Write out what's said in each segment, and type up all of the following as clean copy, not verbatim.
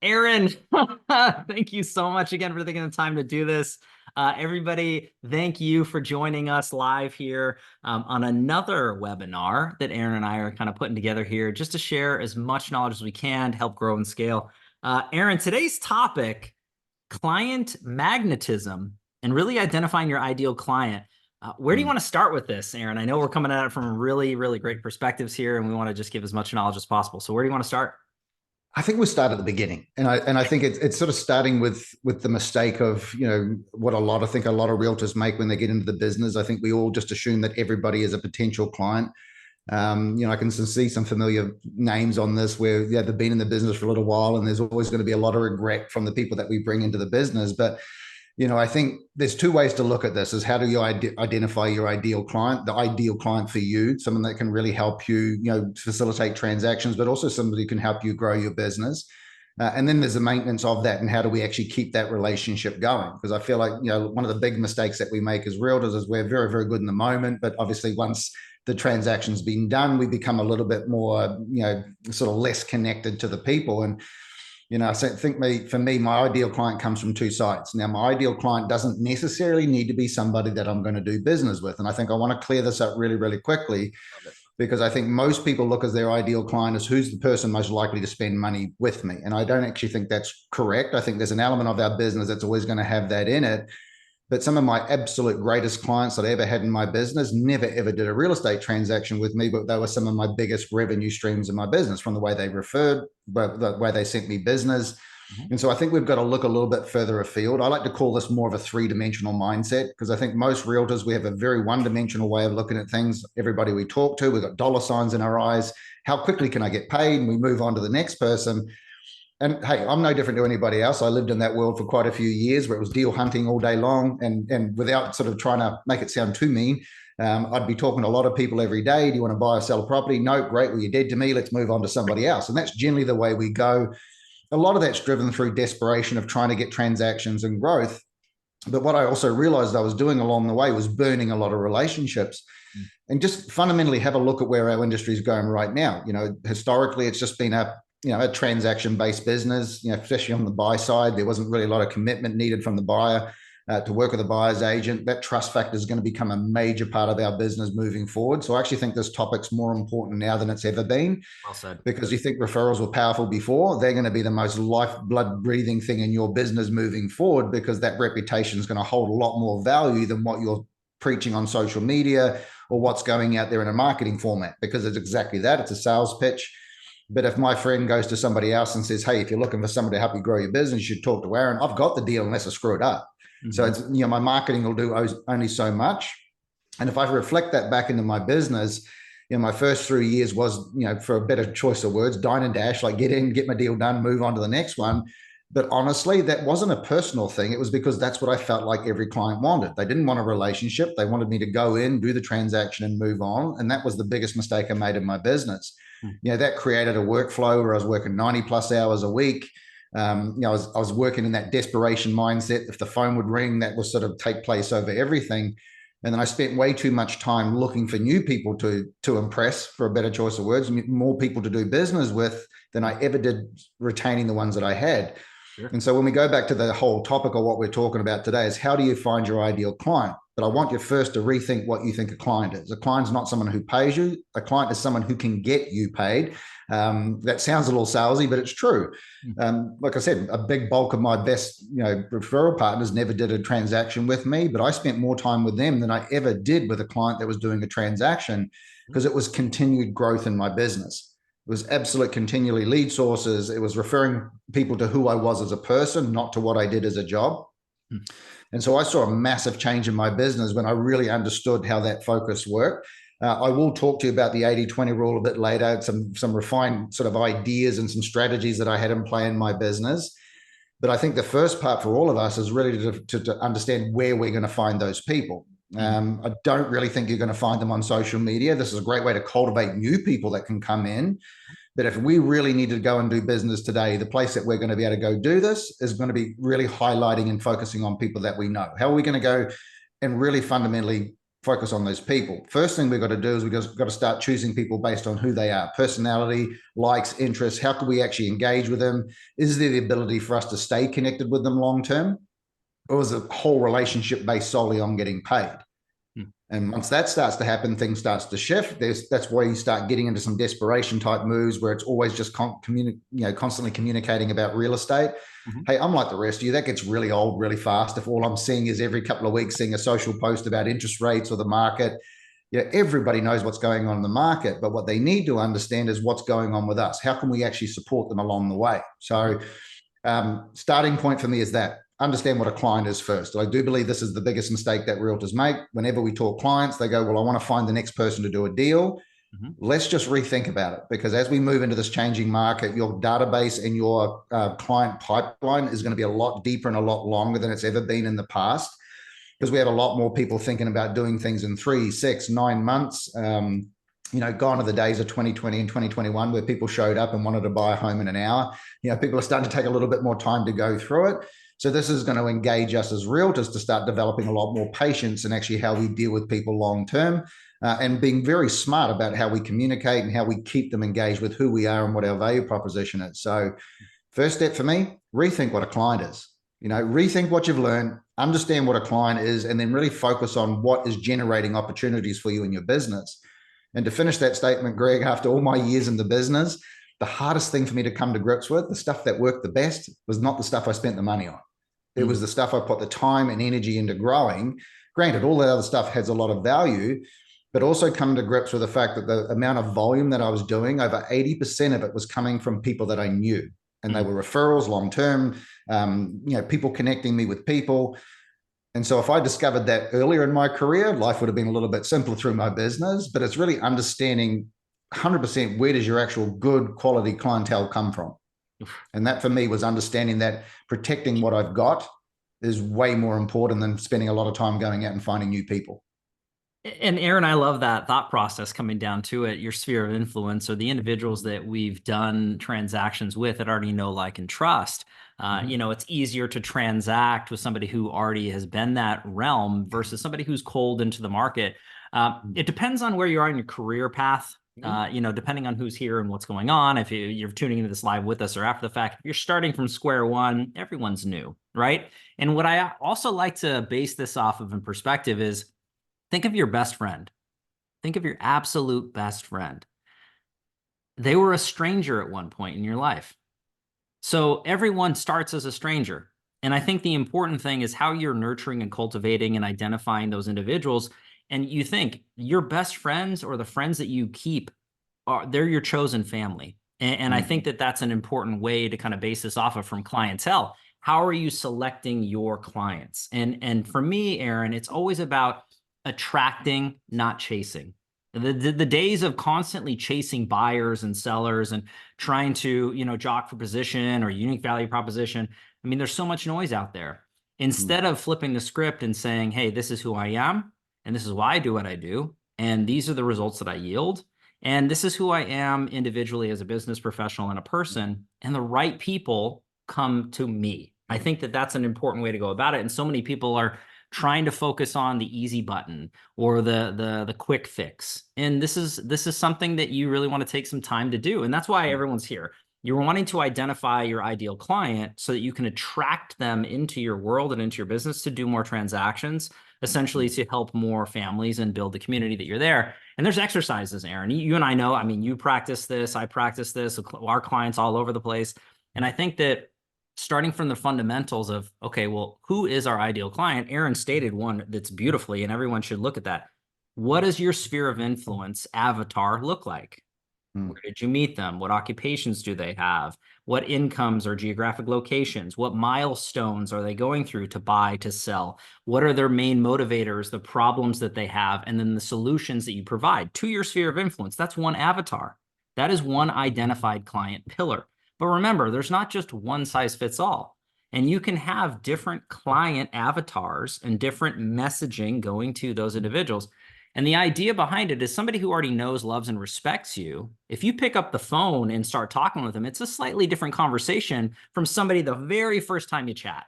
Aaron, thank you so much again for taking the time to do this. Everybody, thank you for joining us live here on another webinar that Aaron and I are kind of putting together here just to share as much knowledge as we can to help grow and scale. Aaron, today's topic, client magnetism and really identifying your ideal client. Where do you want to start with this, Aaron? I know we're coming at it from really, really great perspectives here, and we want to just give as much knowledge as possible. So where do you want to start? I think we start at the beginning, and I think it's sort of starting with the mistake of what I think a lot of realtors make when they get into the business. I think we all just assume that everybody is a potential client. I can see some familiar names on this where they've been in the business for a little while, and there's always going to be a lot of regret from the people that we bring into the business. But I think there's two ways to look at this: is how do you identify your ideal client, the ideal client for you, someone that can really help you, facilitate transactions, but also somebody who can help you grow your business. And then there's the maintenance of that, and how do we actually keep that relationship going? Because I feel like one of the big mistakes that we make as realtors is we're very, very good in the moment, but obviously once the transaction's been done, we become a little bit more, sort of less connected to the people. And I think for me, my ideal client comes from two sides. Now, my ideal client doesn't necessarily need to be somebody that I'm going to do business with. And I think I want to clear this up really, really quickly, because I think most people look as their ideal client as who's the person most likely to spend money with me. And I don't actually think that's correct. I think there's an element of our business that's always going to have that in it. But some of my absolute greatest clients that I ever had in my business never, ever did a real estate transaction with me, but they were some of my biggest revenue streams in my business, from the way they referred, the way they sent me business. And so I think we've got to look a little bit further afield. I like to call this more of a three-dimensional mindset, because I think most realtors, we have a very one-dimensional way of looking at things. Everybody we talk to, we've got dollar signs in our eyes. How quickly can I get paid? And we move on to the next person. And hey, I'm no different to anybody else. I lived in that world for quite a few years where it was deal hunting all day long. And without sort of trying to make it sound too mean, I'd be talking to a lot of people every day. Do you want to buy or sell a property? No, great. Well, you're dead to me. Let's move on to somebody else. And that's generally the way we go. A lot of that's driven through desperation of trying to get transactions and growth. But what I also realized I was doing along the way was burning a lot of relationships. And just fundamentally have a look at where our industry is going right now. Historically, it's just been a transaction-based business, especially on the buy side. There wasn't really a lot of commitment needed from the buyer to work with a buyer's agent. That trust factor is going to become a major part of our business moving forward. So I actually think this topic's more important now than it's ever been. Well said. Because you think referrals were powerful before, they're going to be the most lifeblood breathing thing in your business moving forward, because that reputation is going to hold a lot more value than what you're preaching on social media or what's going out there in a marketing format, because it's exactly that. It's a sales pitch. But if my friend goes to somebody else and says, hey, if you're looking for somebody to help you grow your business, you should talk to Aaron. I've got the deal unless I screw it up. So it's, my marketing will do only so much. And if I reflect that back into my business, my first 3 years was, for a better choice of words, dine and dash, like get in, get my deal done, move on to the next one. But honestly, that wasn't a personal thing. It was because that's what I felt like every client wanted. They didn't want a relationship. They wanted me to go in, do the transaction and move on. And that was the biggest mistake I made in my business. That created a workflow where I was working 90 plus hours a week. I was working in that desperation mindset. If the phone would ring, that would sort of take place over everything. And then I spent way too much time looking for new people to impress, for a better choice of words, more people to do business with than I ever did retaining the ones that I had. Sure. And so when we go back to the whole topic of what we're talking about today is how do you find your ideal client? But I want you first to rethink what you think a client is. A client's not someone who pays you. A client is someone who can get you paid. That sounds a little salesy, but it's true. Like I said, a big bulk of my best, referral partners never did a transaction with me, but I spent more time with them than I ever did with a client that was doing a transaction, because it was continued growth in my business. It was absolute continually lead sources. It was referring people to who I was as a person, not to what I did as a job. And so I saw a massive change in my business when I really understood how that focus worked. I will talk to you about the 80-20 rule a bit later, some refined sort of ideas and some strategies that I had in play in my business. But I think the first part for all of us is really to understand where we're going to find those people. I don't really think you're going to find them on social media. This is a great way to cultivate new people that can come in. But if we really need to go and do business today, the place that we're going to be able to go do this is going to be really highlighting and focusing on people that we know. How are we going to go and really fundamentally focus on those people. First thing we've got to do is we've got to start choosing people based on who they are, personality, likes, interests. How can we actually engage with them? Is there the ability for us to stay connected with them long term? Or is the whole relationship based solely on getting paid? Hmm. And once that starts to happen, things starts to shift. That's where you start getting into some desperation type moves where it's always just constantly communicating about real estate. Mhm. Hey, I'm like the rest of you. That gets really old really fast. If all I'm seeing is every couple of weeks seeing a social post about interest rates or the market, yeah, everybody knows what's going on in the market, but what they need to understand is what's going on with us. How can we actually support them along the way? So starting point for me is that understand what a client is first. I do believe this is the biggest mistake that realtors make. Whenever we talk clients, they go, well, I want to find the next person to do a deal. Mhm. Let's just rethink about it, because as we move into this changing market, your database and your client pipeline is going to be a lot deeper and a lot longer than it's ever been in the past, because we have a lot more people thinking about doing things in 3, 6, 9 months. Gone are the days of 2020 and 2021 where people showed up and wanted to buy a home in an hour. People are starting to take a little bit more time to go through it. So this is going to engage us as realtors to start developing a lot more patience and actually how we deal with people long term, and being very smart about how we communicate and how we keep them engaged with who we are and what our value proposition is. So first step for me, rethink what a client is. Rethink what you've learned, understand what a client is, and then really focus on what is generating opportunities for you in your business. And to finish that statement, Greg, after all my years in the business, the hardest thing for me to come to grips with, the stuff that worked the best, was not the stuff I spent the money on. It was the stuff I put the time and energy into growing. Granted, all that other stuff has a lot of value, but also come to grips with the fact that the amount of volume that I was doing, over 80% of it was coming from people that I knew. And they were referrals long term, people connecting me with people. And so if I discovered that earlier in my career, life would have been a little bit simpler through my business. But it's really understanding 100% where does your actual good quality clientele come from? And that for me was understanding that protecting what I've got is way more important than spending a lot of time going out and finding new people. And Aaron, I love that thought process coming down to it. Your sphere of influence, or the individuals that we've done transactions with that already know, like, and trust. It's easier to transact with somebody who already has been that realm versus somebody who's cold into the market. It depends on where you are in your career path. Depending on who's here and what's going on. If you're tuning into this live with us or after the fact, if you're starting from square one, everyone's new, right? And what I also like to base this off of in perspective is, think of your best friend. Think of your absolute best friend. They were a stranger at one point in your life. So everyone starts as a stranger. And I think the important thing is how you're nurturing and cultivating and identifying those individuals. And you think your best friends, or the friends that you keep, they're your chosen family. And I think that that's an important way to kind of base this off of from clientele. How are you selecting your clients? And for me, Aaron, it's always about attracting, not chasing. The days of constantly chasing buyers and sellers and trying to, jock for position or unique value proposition. I mean, there's so much noise out there. Instead of flipping the script and saying, hey, this is who I am, and this is why I do what I do, and these are the results that I yield, and this is who I am individually as a business professional and a person, and the right people come to me. I think that that's an important way to go about it. And so many people are trying to focus on the easy button or the quick fix. And this is something that you really want to take some time to do. And that's why everyone's here. You're wanting to identify your ideal client so that you can attract them into your world and into your business to do more transactions, essentially to help more families and build the community that you're there. And there's exercises, Aaron. You and I know, I mean, you practice this, I practice this, our clients all over the place. And I think that starting from the fundamentals of, okay, well, who is our ideal client? Aaron stated one that's beautifully, and everyone should look at that. What does your sphere of influence avatar look like? Where did you meet them? What occupations do they have? What incomes or geographic locations? What milestones are they going through to buy, to sell? What are their main motivators, the problems that they have, and then the solutions that you provide to your sphere of influence? That's one avatar. That is one identified client pillar. But remember, there's not just one size fits all. And you can have different client avatars and different messaging going to those individuals. And the idea behind it is somebody who already knows, loves, and respects you. If you pick up the phone and start talking with them, it's a slightly different conversation from somebody the very first time you chat.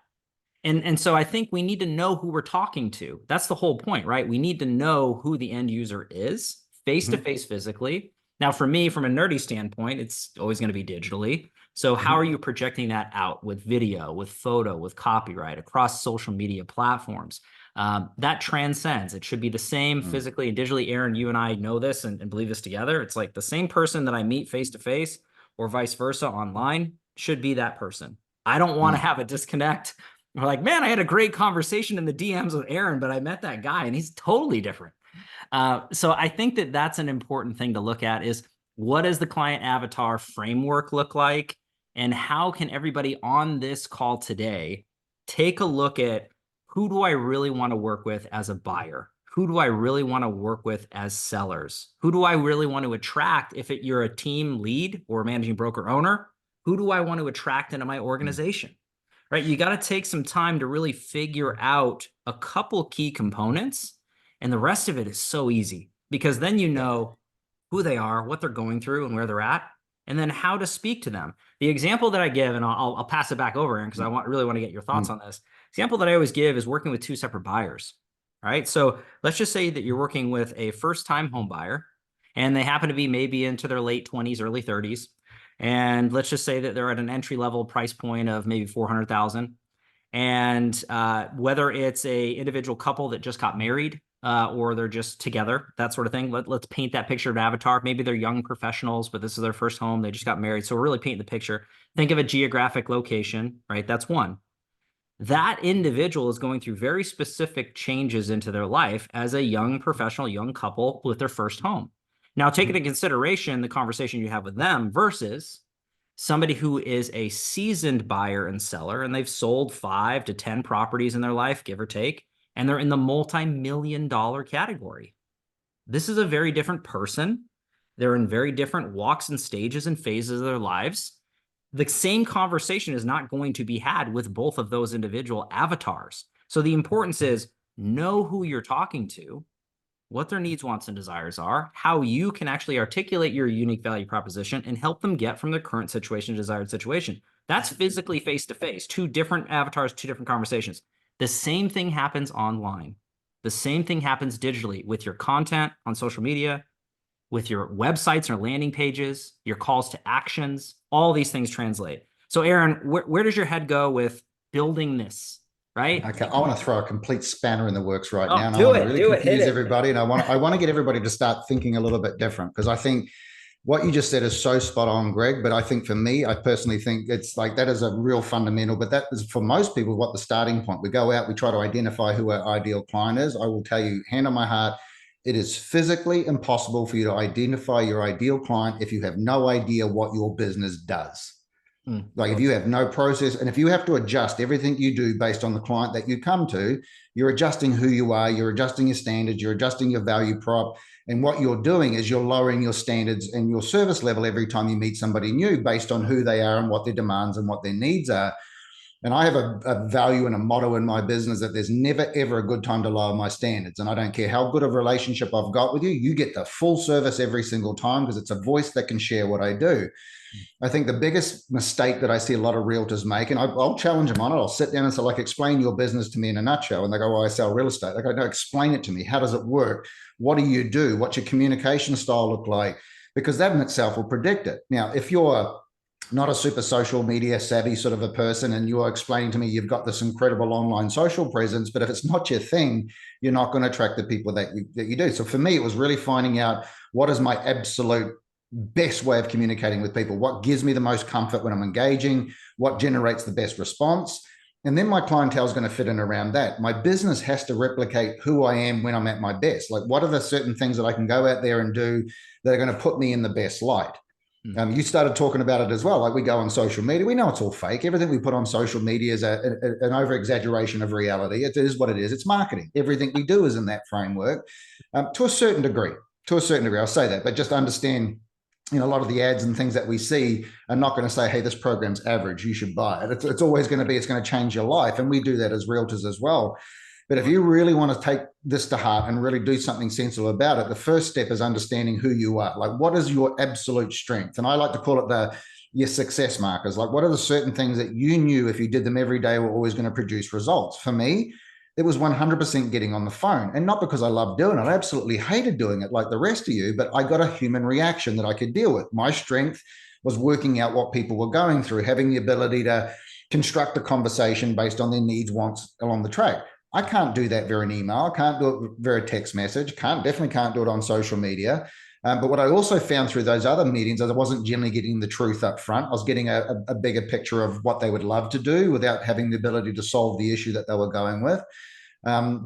And so I think we need to know who we're talking to. That's the whole point, right? We need to know who the end user is face to Mhm, face physically. Now, for me, from a nerdy standpoint, it's always going to be digitally. So, how are mhm, you projecting that out with video, with photo, with copyright across social media platforms? That transcends. It should be the same mm, physically and digitally. Aaron, you and I know this and believe this together. It's like the same person that I meet face to face or vice versa online should be that person. I don't want to mm. have a disconnect. We're like, man, I had a great conversation in the DMs with Aaron, but I met that guy and he's totally different. So I think that that's an important thing to look at is what does the client avatar framework look like? And how can everybody on this call today take a look at who do I really want to work with as a buyer? Who do I really want to work with as sellers? Who do I really want to attract if you're a team lead or managing broker owner? Who do I want to attract into my Mm. organization? Right? You got to take some time to really figure out a couple key components, and the rest of it is so easy because then you Yeah. know who they are, what they're going through, and where they're at, and then how to speak to them. The example that I give, and I'll pass it back over, Aaron, because I really want to get your thoughts Mm. on this. Example that I always give is working with two separate buyers. Right. So let's just say that you're working with a first time home buyer and they happen to be maybe into their late 20s, early 30s. And let's just say that they're at an entry level price point of maybe 400,000. And whether it's a individual couple that just got married or they're just together, that sort of thing. Let's paint that picture of avatar. Maybe they're young professionals, but this is their first home. They just got married. So we're really painting the picture. Think of a geographic location, right? That's one. That individual is going through very specific changes into their life as a young professional, young couple with their first home. Now, take into consideration the conversation you have with them versus somebody who is a seasoned buyer and seller, and they've sold 5 to 10 properties in their life, give or take, and they're in the multi-million dollar category. This is a very different person. They're in very different walks and stages and phases of their lives. The same conversation is not going to be had with both of those individual avatars. So the importance is know who you're talking to, what their needs, wants, and desires are, how you can actually articulate your unique value proposition and help them get from their current situation to desired situation. That's physically face to face, two different avatars, two different conversations. The same thing happens online. The same thing happens digitally with your content on social media, with your websites or landing pages, your calls to actions. All these things translate. So, Aaron, where does your head go with building this? Right? Okay, I want to throw a complete spanner in the works right now, Oh, and I want to really do it, hit confuse it. everybody, and I want to get everybody to start thinking a little bit different because I think what you just said is so spot on, Greg. But I think for me, I personally think it's like that is a real fundamental. But that is for most people what the starting point. We go out, we try to identify who our ideal client is. I will tell you, hand on my heart, it is physically impossible for you to identify your ideal client if you have no idea what your business does. Like if you have no process and if you have to adjust everything you do based on the client that you come to, you're adjusting who you are, you're adjusting your standards, you're adjusting your value prop. And what you're doing is you're lowering your standards and your service level every time you meet somebody new based on who they are and what their demands and what their needs are. And I have a value and a motto in my business that there's never, ever a good time to lower my standards. And I don't care how good of a relationship I've got with you, you get the full service every single time because it's a voice that can share what I do. I think the biggest mistake that I see a lot of realtors make, and I'll challenge them on it. I'll sit down and say, like, explain your business to me in a nutshell. And they go, well, I sell real estate. They go, no, explain it to me. How does it work? What do you do? What's your communication style look like? Because that in itself will predict it. Now, if you're not a super social media savvy sort of a person and you're explaining to me you've got this incredible online social presence, but if it's not your thing, you're not going to attract the people that you do. So for me, it was really finding out what is my absolute best way of communicating with people, what gives me the most comfort when I'm engaging, what generates the best response. And then my clientele is going to fit in around that. My business has to replicate who I am when I'm at my best. Like, what are the certain things that I can go out there and do that are going to put me in the best light? You started talking about it as well. Like we go on social media, we know it's all fake. Everything we put on social media is an over exaggeration of reality. It is what it is. It's marketing. Everything we do is in that framework to a certain degree. To a certain degree, I'll say that, but just understand a lot of the ads and things that we see are not going to say, hey, this program's average, you should buy it. It's always going to be, it's going to change your life. And we do that as realtors as well. But if you really want to take this to heart and really do something sensible about it, the first step is understanding who you are. Like, what is your absolute strength? And I like to call it your success markers? Like, what are the certain things that you knew if you did them every day were always going to produce results? For me, it was 100% getting on the phone. And not because I loved doing it. I absolutely hated doing it like the rest of you, but I got a human reaction that I could deal with. My strength was working out what people were going through, having the ability to construct a conversation based on their needs, wants along the track. I can't do that via an email. I can't do it via a text message. Definitely can't do it on social media. But what I also found through those other meetings is I wasn't generally getting the truth up front. I was getting a bigger picture of what they would love to do without having the ability to solve the issue that they were going with.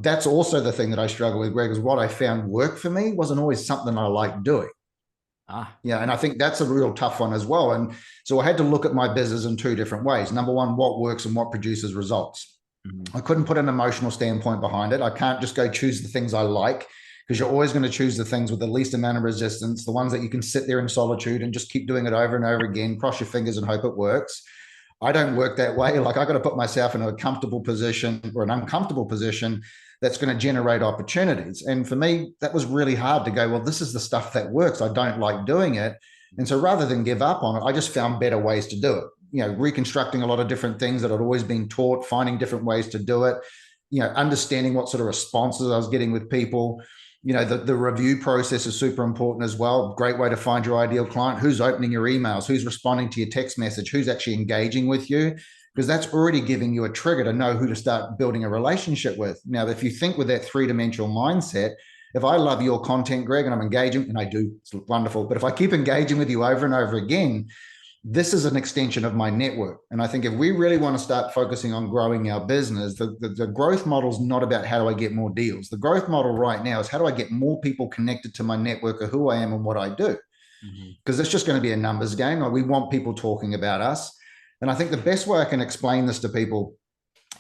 That's also the thing that I struggle with, Greg, is what I found worked for me wasn't always something I liked doing. Yeah, and I think that's a real tough one as well. And so I had to look at my business in two different ways. Number one, what works and what produces results. I couldn't put an emotional standpoint behind it. I can't just go choose the things I like, because you're always going to choose the things with the least amount of resistance, the ones that you can sit there in solitude and just keep doing it over and over again, cross your fingers and hope it works. I don't work that way. Like, I got to put myself in a comfortable position or an uncomfortable position that's going to generate opportunities. And for me, that was really hard to go, well, this is the stuff that works. I don't like doing it. And so rather than give up on it, I just found better ways to do it. Reconstructing a lot of different things that I'd always been taught, finding different ways to do it, understanding what sort of responses I was getting with people. The review process is super important as well. Great way to find your ideal client. Who's opening your emails? Who's responding to your text message? Who's actually engaging with you? Because that's already giving you a trigger to know who to start building a relationship with. Now, if you think with that three-dimensional mindset, if I love your content, Greg, and I'm engaging, and I do, it's wonderful. But if I keep engaging with you over and over again, this is an extension of my network. And I think if we really want to start focusing on growing our business, the growth model is not about how do I get more deals. The growth model right now is how do I get more people connected to my network of who I am and what I do. Because it's just going to be a numbers game. Like, we want people talking about us. And I think the best way I can explain this to people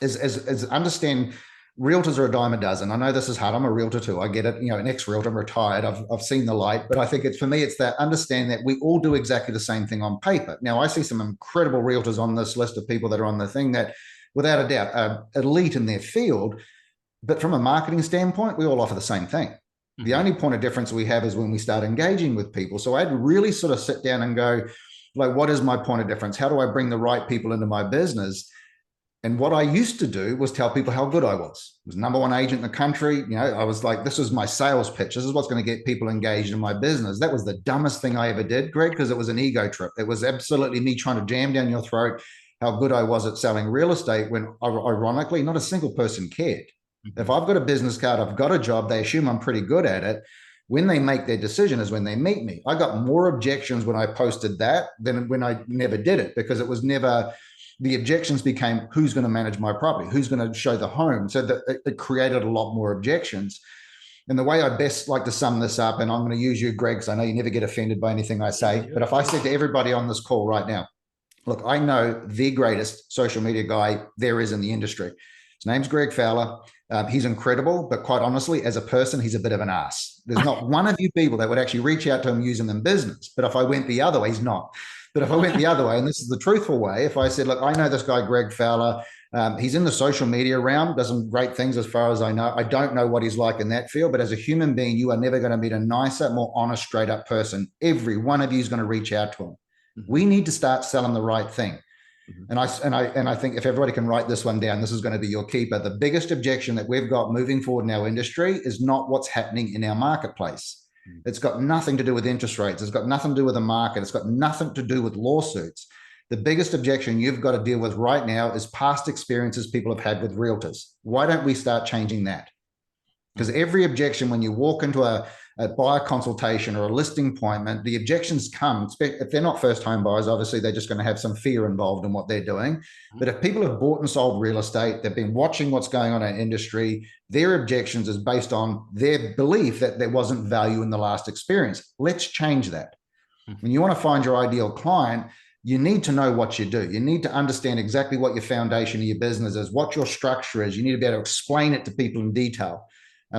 is understand realtors are a dime a dozen. I know this is hard. I'm a realtor too. I get it. An ex-realtor, I'm retired. I've seen the light, but I think for me, it's that understand that we all do exactly the same thing on paper. Now, I see some incredible realtors on this list of people that are on the thing that, without a doubt, are elite in their field. But from a marketing standpoint, we all offer the same thing. The only point of difference we have is when we start engaging with people. So I'd really sort of sit down and go, like, what is my point of difference? How do I bring the right people into my business? And what I used to do was tell people how good I was. I was number one agent in the country. I was like, this was my sales pitch. This is what's going to get people engaged in my business. That was the dumbest thing I ever did, Greg, because it was an ego trip. It was absolutely me trying to jam down your throat how good I was at selling real estate when, ironically, not a single person cared. If I've got a business card, I've got a job, they assume I'm pretty good at it. When they make their decision is when they meet me. I got more objections when I posted that than when I never did it, because it was never... the objections became, who's going to manage my property? Who's going to show the home? So that it created a lot more objections. And the way I best like to sum this up, and I'm going to use you, Greg, because I know you never get offended by anything I say, but if I said to everybody on this call right now, look, I know the greatest social media guy there is in the industry. His name's Greg Fowler. He's incredible, but quite honestly, as a person, he's a bit of an ass. There's not one of you people that would actually reach out to him, use him in business. But if I went the other way, he's not. But if I went the other way, and this is the truthful way, if I said, look, I know this guy, Greg Fowler, he's in the social media realm, does some great things as far as I know. I don't know what he's like in that field, but as a human being, you are never going to meet a nicer, more honest, straight up person. Every one of you is going to reach out to him. We need to start selling the right thing. And I think if everybody can write this one down, this is going to be your keeper. The biggest objection that we've got moving forward in our industry is not what's happening in our marketplace. It's got nothing to do with interest rates. It's got nothing to do with the market. It's got nothing to do with lawsuits. The biggest objection you've got to deal with right now is past experiences people have had with realtors. Why don't we start changing that? Because every objection when you walk into a buyer consultation or a listing appointment, the objections come. If they're not first home buyers, obviously they're just going to have some fear involved in what they're doing. But if people have bought and sold real estate, they've been watching what's going on in our industry, their objections is based on their belief that there wasn't value in the last experience. Let's change that. When you want to find your ideal client, you need to know what you do. You need to understand exactly what your foundation of your business is, what your structure is. You need to be able to explain it to people in detail.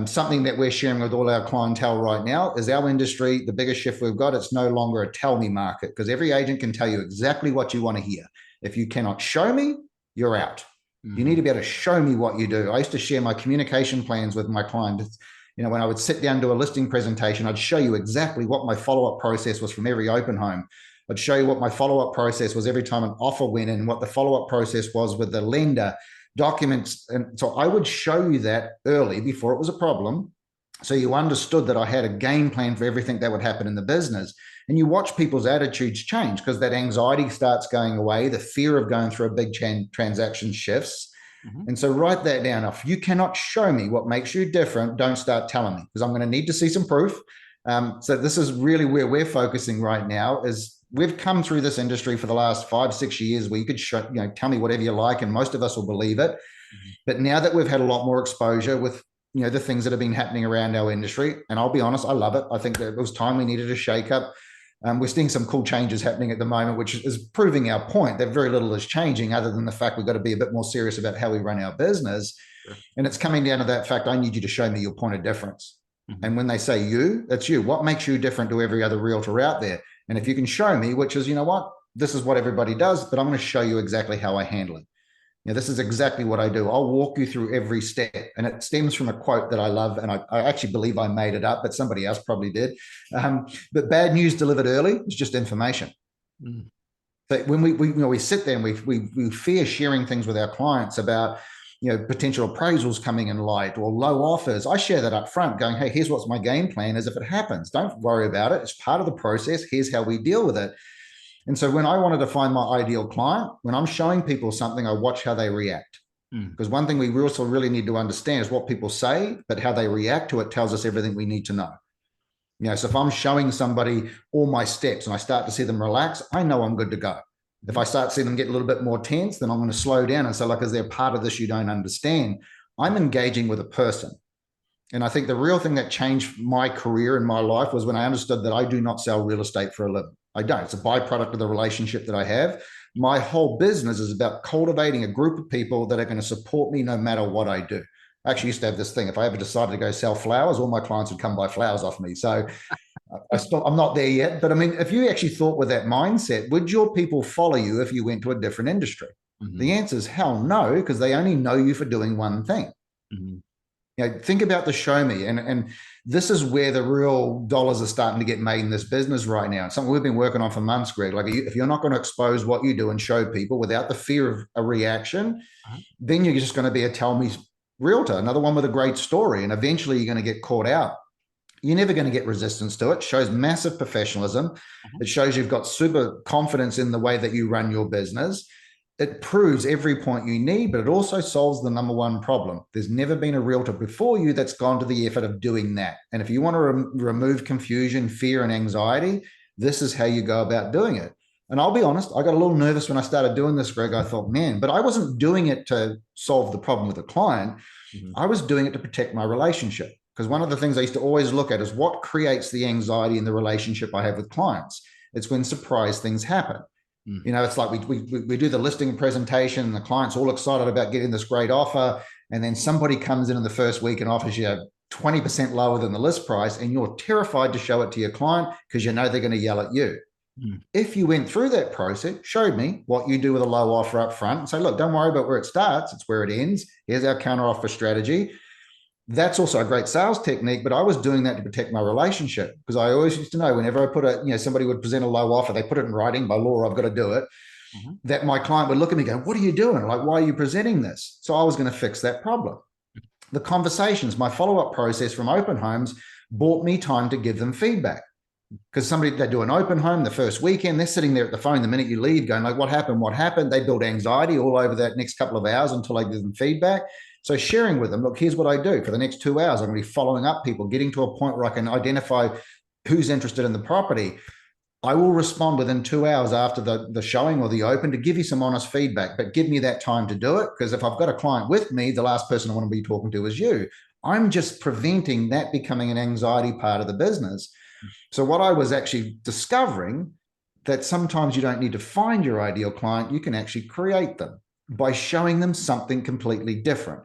Something that we're sharing with all our clientele right now is our industry, the biggest shift we've got, it's no longer a tell me market, because every agent can tell you exactly what you want to hear. If you cannot show me, you're out. You need to be able to show me what you do. I used to share my communication plans with my clients. When I would sit down to a listing presentation, I'd show you exactly what my follow-up process was from every open home. I'd show you what my follow-up process was every time an offer went in, what the follow-up process was with the lender, documents. And so I would show you that early before it was a problem. So you understood that I had a game plan for everything that would happen in the business. And you watch people's attitudes change because that anxiety starts going away. The fear of going through a big transaction shifts. And so write that down. If you cannot show me what makes you different, don't start telling me, because I'm going to need to see some proof. So this is really where we're focusing right now. Is we've come through this industry for the last 5-6 years where you could show, tell me whatever you like, and most of us will believe it. But now that we've had a lot more exposure with the things that have been happening around our industry, and I'll be honest, I love it. I think that it was time we needed a shake-up. We're seeing some cool changes happening at the moment, which is proving our point that very little is changing other than the fact we've got to be a bit more serious about how we run our business. Sure. And it's coming down to that fact, I need you to show me your point of difference. And when they say you, that's you. What makes you different to every other realtor out there? And if you can show me, which is, this is what everybody does, but I'm going to show you exactly how I handle it. This is exactly what I do. I'll walk you through every step. And it stems from a quote that I love. And I actually believe I made it up, but somebody else probably did. But bad news delivered early is just information. But when we sit there and we fear sharing things with our clients about, potential appraisals coming in light or low offers, I share that up front going, hey, here's what's my game plan is if it happens. Don't worry about it. It's part of the process. Here's how we deal with it. And so when I wanted to find my ideal client, when I'm showing people something, I watch how they react. Because one thing we also really need to understand is what people say, but how they react to it tells us everything we need to know. So if I'm showing somebody all my steps and I start to see them relax, I know I'm good to go. If I start seeing them get a little bit more tense, then I'm going to slow down and say, like, is there part of this you don't understand? I'm engaging with a person. And I think the real thing that changed my career and my life was when I understood that I do not sell real estate for a living. I don't. It's a byproduct of the relationship that I have. My whole business is about cultivating a group of people that are going to support me no matter what I do. I actually used to have this thing. If I ever decided to go sell flowers, all my clients would come buy flowers off me. So I'm not there yet. But I mean, if you actually thought with that mindset, would your people follow you if you went to a different industry? The answer is hell no, because they only know you for doing one thing. Think about the show me. And this is where the real dollars are starting to get made in this business right now. It's something we've been working on for months, Greg. Like if you're not going to expose what you do and show people without the fear of a reaction, then you're just going to be a tell me realtor, another one with a great story. And eventually you're going to get caught out. You're never going to get resistance to it. It shows massive professionalism. It shows you've got super confidence in the way that you run your business. It proves every point you need, but it also solves the number one problem. There's never been a realtor before you that's gone to the effort of doing that. And if you want to remove confusion, fear, and anxiety, this is how you go about doing it. And I'll be honest, I got a little nervous when I started doing this, Greg. I thought, man, but I wasn't doing it to solve the problem with the client. I was doing it to protect my relationship. Because one of the things I used to always look at is what creates the anxiety in the relationship I have with clients. It's when surprise things happen. It's like we do the listing presentation and the client's all excited about getting this great offer. And then somebody comes in the first week and offers you 20% lower than the list price. And you're terrified to show it to your client because you know they're going to yell at you. If you went through that process, showed me what you do with a low offer up front and say, look, don't worry about where it starts. It's where it ends. Here's our counter offer strategy. That's also a great sales technique, but I was doing that to protect my relationship because I always used to know whenever I put somebody would present a low offer, they put it in writing by law, I've got to do it, that my client would look at me and go, what are you doing? Like, why are you presenting this? So I was going to fix that problem. The conversations, my follow-up process from open homes bought me time to give them feedback because they do an open home the first weekend, they're sitting there at the phone the minute you leave going like, what happened? What happened? They build anxiety all over that next couple of hours until I give them feedback. So sharing with them, look, here's what I do for the next 2 hours. I'm going to be following up people, getting to a point where I can identify who's interested in the property. I will respond within 2 hours after the showing or the open to give you some honest feedback, but give me that time to do it. Because if I've got a client with me, the last person I want to be talking to is you. I'm just preventing that becoming an anxiety part of the business. So what I was actually discovering that sometimes you don't need to find your ideal client, you can actually create them by showing them something completely different.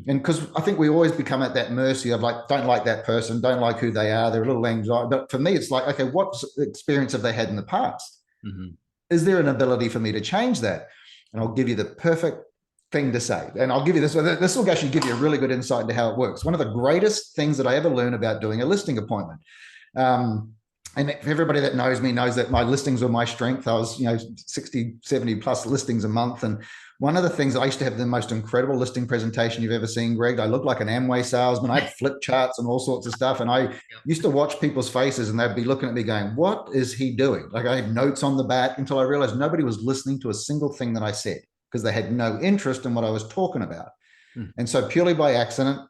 And because I think we always become at that mercy of like, don't like that person, don't like who they are, they're a little anxiety. But for me, it's like, okay, what experience have they had in the past? Is there an ability for me to change that? And I'll give you the perfect thing to say. And I'll give you this. This will actually give you a really good insight into how it works. One of the greatest things that I ever learned about doing a listing appointment. And for everybody that knows me knows that my listings were my strength. I was, 60, 70 plus listings a month. And one of the things, I used to have the most incredible listing presentation you've ever seen, Greg. I looked like an Amway salesman. I had flip charts and all sorts of stuff. And I used to watch people's faces and they'd be looking at me going, what is he doing? Like, I had notes on the back until I realized nobody was listening to a single thing that I said because they had no interest in what I was talking about. Hmm. And so purely by accident,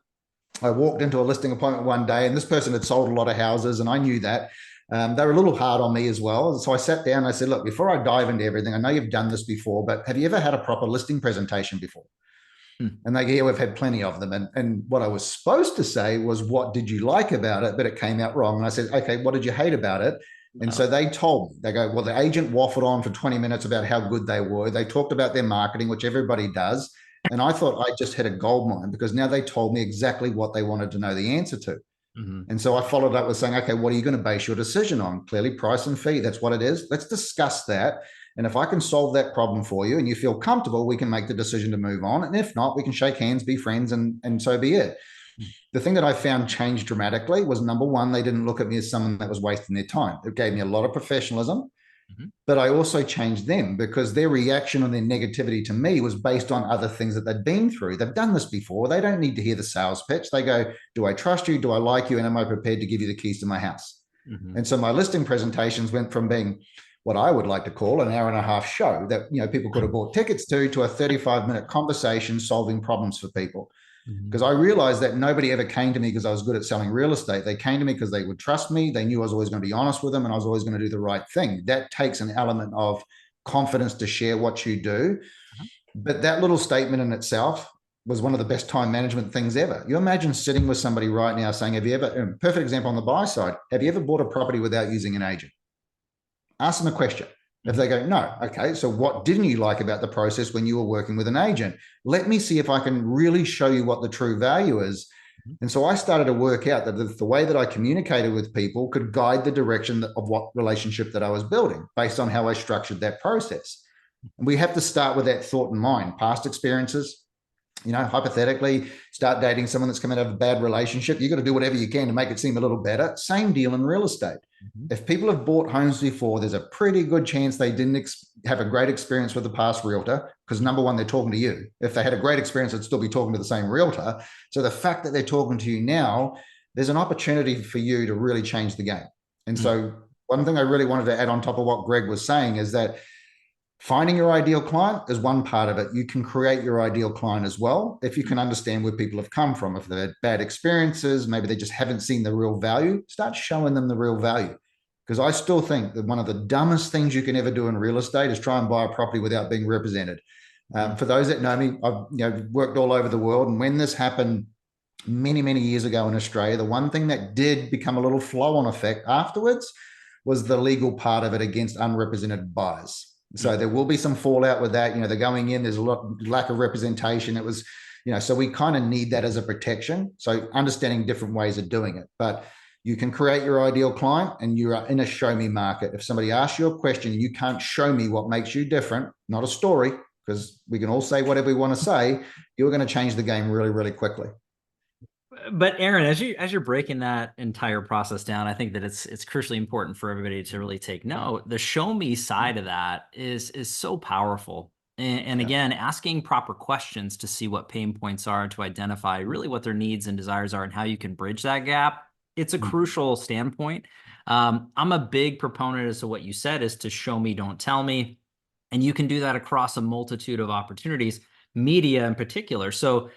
I walked into a listing appointment one day and this person had sold a lot of houses and I knew that. They were a little hard on me as well. So I sat down and I said, look, before I dive into everything, I know you've done this before, but have you ever had a proper listing presentation before? Hmm. And they go, yeah, we've had plenty of them. And what I was supposed to say was, what did you like about it? But it came out wrong. And I said, okay, what did you hate about it? And No. so they told me, they go, well, the agent waffled on for 20 minutes about how good they were. They talked about their marketing, which everybody does. And I thought I just hit a gold mine because now they told me exactly what they wanted to know the answer to. Hmm. And so I followed up with saying, okay, what are you going to base your decision on? Clearly, price and fee. That's what it is. Let's discuss that. And if I can solve that problem for you and you feel comfortable, we can make the decision to move on. And if not, we can shake hands, be friends, and so be it. The thing that I found changed dramatically was, number one, they didn't look at me as someone that was wasting their time. It gave me a lot of professionalism. Hmm. But I also changed them because their reaction and their negativity to me was based on other things that they'd been through. They've done this before. They don't need to hear the sales pitch. They go, do I trust you? Do I like you? And am I prepared to give you the keys to my house? Hmm. And so my listing presentations went from being what I would like to call an hour and a half show that people could have bought tickets to a 35-minute conversation solving problems for people. Hmm. Because I realized that nobody ever came to me because I was good at selling real estate. They came to me because they would trust me. They knew I was always going to be honest with them and I was always going to do the right thing. That takes an element of confidence to share what you do. But that little statement in itself was one of the best time management things ever. You imagine sitting with somebody right now saying, have you ever, perfect example on the buy side, have you ever bought a property without using an agent? Ask them a question. If they go, no, okay, so what didn't you like about the process when you were working with an agent? Let me see if I can really show you what the true value is. And so I started to work out that the way that I communicated with people could guide the direction of what relationship that I was building based on how I structured that process. And we have to start with that thought in mind, past experiences. Hypothetically, start dating someone that's come out of a bad relationship. You got to do whatever you can to make it seem a little better. Same deal in real estate. Hmm. If people have bought homes before, there's a pretty good chance they didn't have a great experience with the past realtor because, number one, they're talking to you. If they had a great experience, they'd still be talking to the same realtor. So the fact that they're talking to you now, there's an opportunity for you to really change the game. And so one thing I really wanted to add on top of what Greg was saying is that finding your ideal client is one part of it. You can create your ideal client as well if you can understand where people have come from. If they've had bad experiences, maybe they just haven't seen the real value, start showing them the real value. Because I still think that one of the dumbest things you can ever do in real estate is try and buy a property without being represented. For those that know me, I've worked all over the world. And when this happened many, many years ago in Australia, the one thing that did become a little flow-on effect afterwards was the legal part of it against unrepresented buyers. So there will be some fallout with that. They're going in, there's a lack of representation. It was, so we kind of need that as a protection. So understanding different ways of doing it. But you can create your ideal client and you are in a show me market. If somebody asks you a question and you can't show me what makes you different, not a story, because we can all say whatever we want to say, you're going to change the game really, really quickly. But Aaron, as you're breaking that entire process down, I think that it's crucially important for everybody to really take note. The show me side of that is so powerful. And Yeah. again, asking proper questions to see what pain points are, to identify really what their needs and desires are and how you can bridge that gap. It's a crucial standpoint. I'm a big proponent as to what you said is to show me, don't tell me. And you can do that across a multitude of opportunities, media in particular. So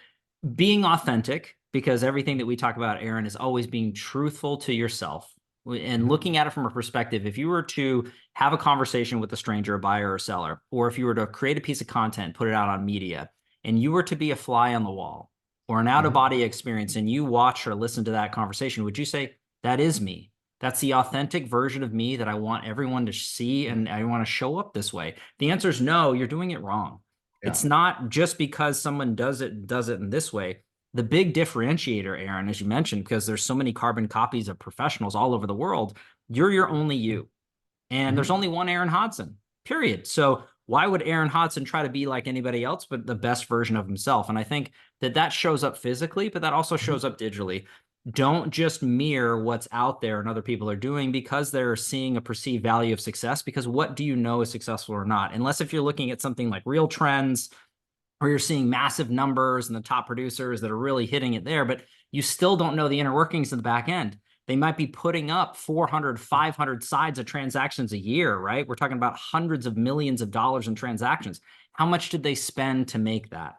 being authentic, because everything that we talk about, Aaron, is always being truthful to yourself and looking at it from a perspective. If you were to have a conversation with a stranger, a buyer or seller, or if you were to create a piece of content, put it out on media, and you were to be a fly on the wall or an out of body experience, and you watch or listen to that conversation, would you say, that is me? That's the authentic version of me that I want everyone to see, and I want to show up this way. The answer is no, you're doing it wrong. Yeah. It's not just because someone does it in this way. The big differentiator, Aaron, as you mentioned, because there's so many carbon copies of professionals all over the world, you're your only you. And there's only one Aaron Hodson, period. So why would Aaron Hodson try to be like anybody else but the best version of himself? And I think that shows up physically, but that also shows up digitally. don't just mirror what's out there and other people are doing because they're seeing a perceived value of success. Because what do you know is successful or not? Unless if you're looking at something like real trends, or you're seeing massive numbers and the top producers that are really hitting it there, but you still don't know the inner workings of the back end. They might be putting up 400, 500 sides of transactions a year, right? We're talking about hundreds of millions of dollars in transactions. How much did they spend to make that?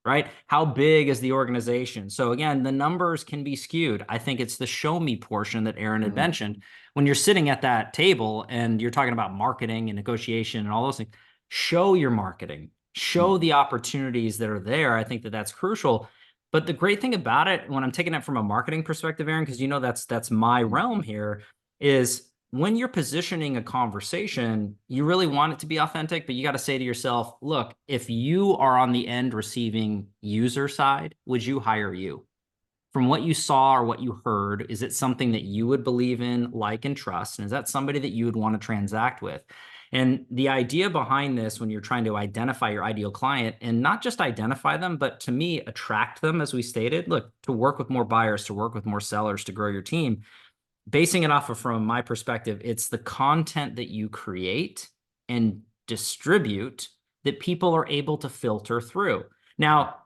Right? How big is the organization? So again, the numbers can be skewed. I think it's the show me portion that Aaron had mentioned. When you're sitting at that table and you're talking about marketing and negotiation and all those things, show your marketing, show the opportunities that are there. I think that that's crucial. But the great thing about it, when I'm taking it from a marketing perspective, Aaron, because you know that's my realm here, is when you're positioning a conversation, you really want it to be authentic, but you got to say to yourself, look, if you are on the end receiving user side, would you hire you? From what you saw or what you heard, is it something that you would believe in, like, and trust? And is that somebody that you would want to transact with? And the idea behind this, when you're trying to identify your ideal client and not just identify them, but to me, attract them, as we stated, look, to work with more buyers, to work with more sellers, to grow your team, basing it off of from my perspective, it's the content that you create and distribute that people are able to filter through. Now,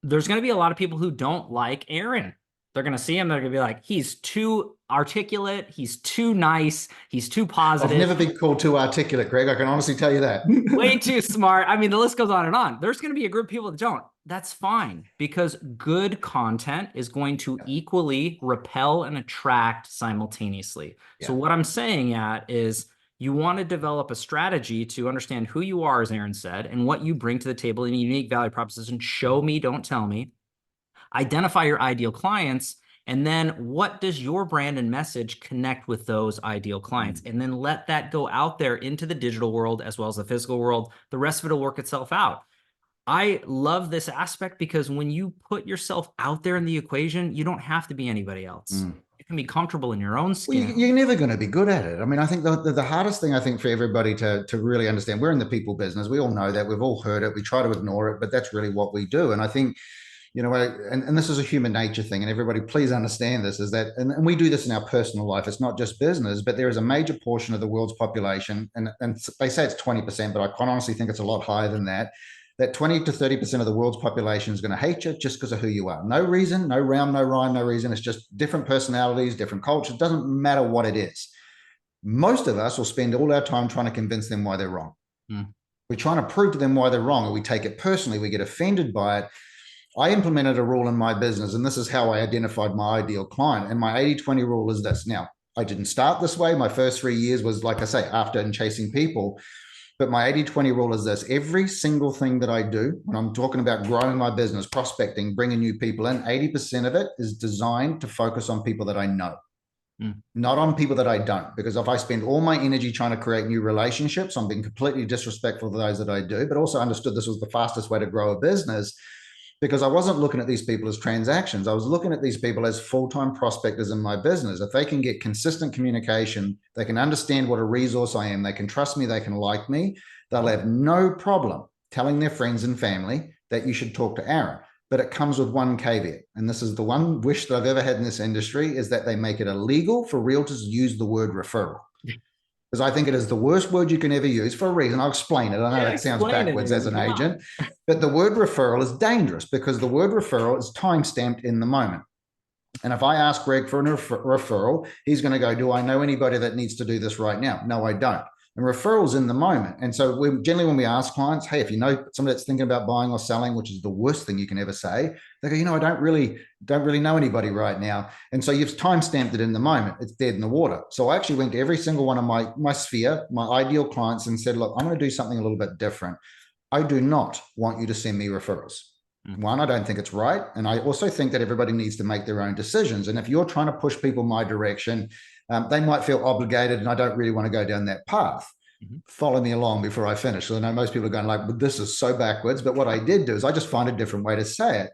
there's going to be a lot of people who don't like Aaron. They're going to see him. They're going to be like, he's too articulate. He's too nice. He's too I've positive. never been called too articulate, Greg. I can honestly tell you that. Way too smart. I mean, the list goes on and on. There's going to be a group of people that don't. That's fine, because good content is going to equally repel and attract simultaneously. So what I'm saying is you want to develop a strategy to understand who you are, as Aaron said, and what you bring to the table in a unique value proposition. Show me, don't tell me. Identify your ideal clients, and then what does your brand and message connect with those ideal clients? And then let that go out there into the digital world as well as the physical world. The rest of it will work itself out. I love this aspect because when you put yourself out there in the equation, you don't have to be anybody else. You can be comfortable in your own Well, skin. you're never going to be good at it. I mean, I think the hardest thing, I think, for everybody to really understand, we're in the people business. We all know that. We've all heard it. We try to ignore it, but that's really what we do. And I think, you know, and this is a human nature thing, and everybody please understand this, is that, and we do this in our personal life, it's not just business, but there is a major portion of the world's population, and they say it's 20%, but I quite honestly think it's a lot higher than that, that 20 to 30% of the world's population is going to hate you just because of who you are. No reason, no rhyme, no rhyme, no reason. It's just different personalities, different cultures. It doesn't matter what it is. Most of us will spend all our time trying to convince them why they're wrong. We're trying to prove to them why they're wrong, or we take it personally. We get offended by it. I implemented a rule in my business, and this is how I identified my ideal client. And my 80-20 rule is this. Now, I didn't start this way. My first 3 years was, like I say, after and chasing people. But my 80-20 rule is this. Every single thing that I do, when I'm talking about growing my business, prospecting, bringing new people in, 80% of it is designed to focus on people that I know, not on people that I don't. Because if I spend all my energy trying to create new relationships, I'm being completely disrespectful to those that I do, but also understood this was the fastest way to grow a business, because I wasn't looking at these people as transactions. I was looking at these people as full-time prospectors in my business. If they can get consistent communication, they can understand what a resource I am, they can trust me, they can like me, they'll have no problem telling their friends and family that you should talk to Aaron. But it comes with one caveat. And this is the one wish that I've ever had in this industry, is that they make it illegal for realtors to use the word referral. Because I think it is the worst word you can ever use, for a reason. I'll explain it. I know that sounds backwards as an agent, but the word referral is dangerous, because the word referral is time-stamped in the moment. And if I ask Greg for a referral, he's going to go, do I know anybody that needs to do this right now? No, I don't. And referrals in the moment. And so generally when we ask clients, hey, if you know somebody that's thinking about buying or selling, which is the worst thing you can ever say, they go, you know, I don't really know anybody right now. And so you've time-stamped it in the moment. It's dead in the water. So I actually went to every single one of my sphere, my ideal clients, and said, look, I'm going to do something a little bit different. I do not want you to send me referrals. One, I don't think it's right. And I also think that everybody needs to make their own decisions. And if you're trying to push people my direction, they might feel obligated, and I don't really want to go down that path. Follow me along before I finish. So I know most people are going like, well, this is so backwards. But what I did do is I just find a different way to say it.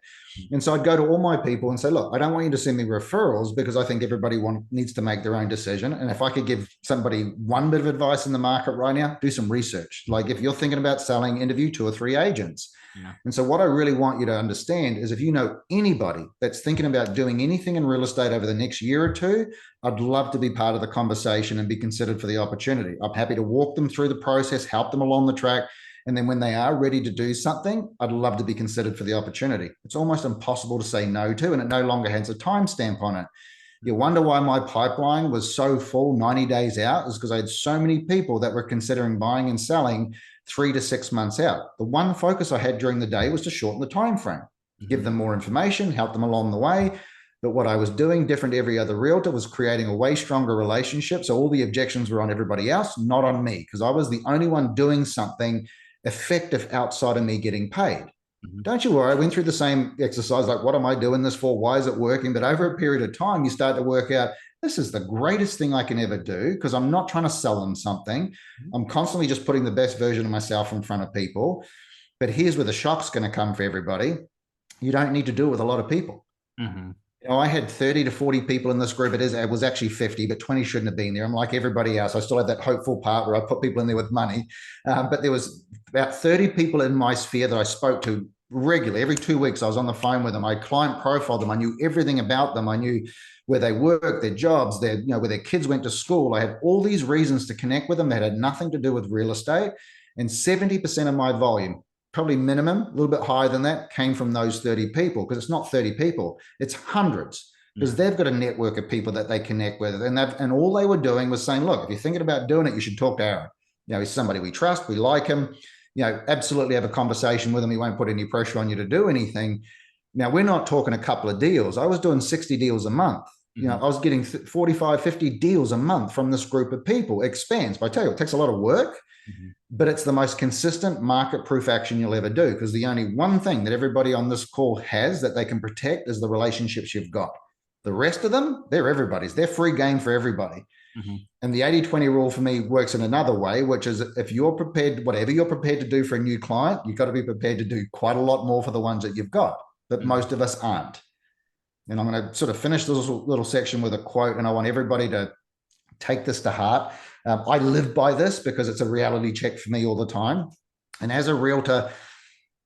And so I'd go to all my people and say, look, I don't want you to send me referrals, because I think everybody needs to make their own decision. And if I could give somebody one bit of advice in the market right now, do some research. Like if you're thinking about selling, interview 2 or 3 agents. Yeah. And so what I really want you to understand is if you know anybody that's thinking about doing anything in real estate over the next year or two, I'd love to be part of the conversation and be considered for the opportunity. I'm happy to walk them through the process, help them along the track. And then when they are ready to do something, I'd love to be considered for the opportunity. It's almost impossible to say no to, and it no longer has a timestamp on it. You wonder why my pipeline was so full 90 days out is because I had so many people that were considering buying and selling 3 to 6 months out. The one focus I had during the day was to shorten the time frame, give them more information, help them along the way. But what I was doing different to every other realtor was creating a way stronger relationship. So all the objections were on everybody else, not on me, because I was the only one doing something effective outside of me getting paid. Don't you worry. I went through the same exercise. Like, what am I doing this for? Why is it working? But over a period of time, you start to work out this is the greatest thing I can ever do because I'm not trying to sell them something. I'm constantly just putting the best version of myself in front of people. But here's where the shock's going to come for everybody. You don't need to do it with a lot of people. Mm-hmm. You know, I had 30 to 40 people in this group. It was actually 50, but 20 shouldn't have been there. I'm like everybody else. I still had that hopeful part where I put people in there with money. But there was about 30 people in my sphere that I spoke to regularly. Every 2 weeks, I was on the phone with them. I client profiled them. I knew everything about them. I knew where they worked, their jobs, where their kids went to school. I had all these reasons to connect with them that had nothing to do with real estate. And 70% of my volume, probably minimum, a little bit higher than that, came from those 30 people, because it's not 30 people, it's hundreds, because they've got a network of people that they connect with. And all they were doing was saying, look, if you're thinking about doing it, you should talk to Aaron. He's somebody we trust, we like him, absolutely have a conversation with him. He won't put any pressure on you to do anything. Now, we're not talking a couple of deals. I was doing 60 deals a month. I was getting 45, 50 deals a month from this group of people. It expands. But I tell you, it takes a lot of work. But it's the most consistent market-proof action you'll ever do, because the only one thing that everybody on this call has that they can protect is the relationships you've got. The rest of them, they're everybody's. They're free game for everybody. And the 80-20 rule for me works in another way, which is if you're prepared, whatever you're prepared to do for a new client, you've got to be prepared to do quite a lot more for the ones that you've got. But most of us aren't. And I'm going to sort of finish this little section with a quote, and I want everybody to take this to heart. I live by this because it's a reality check for me all the time. And as a realtor,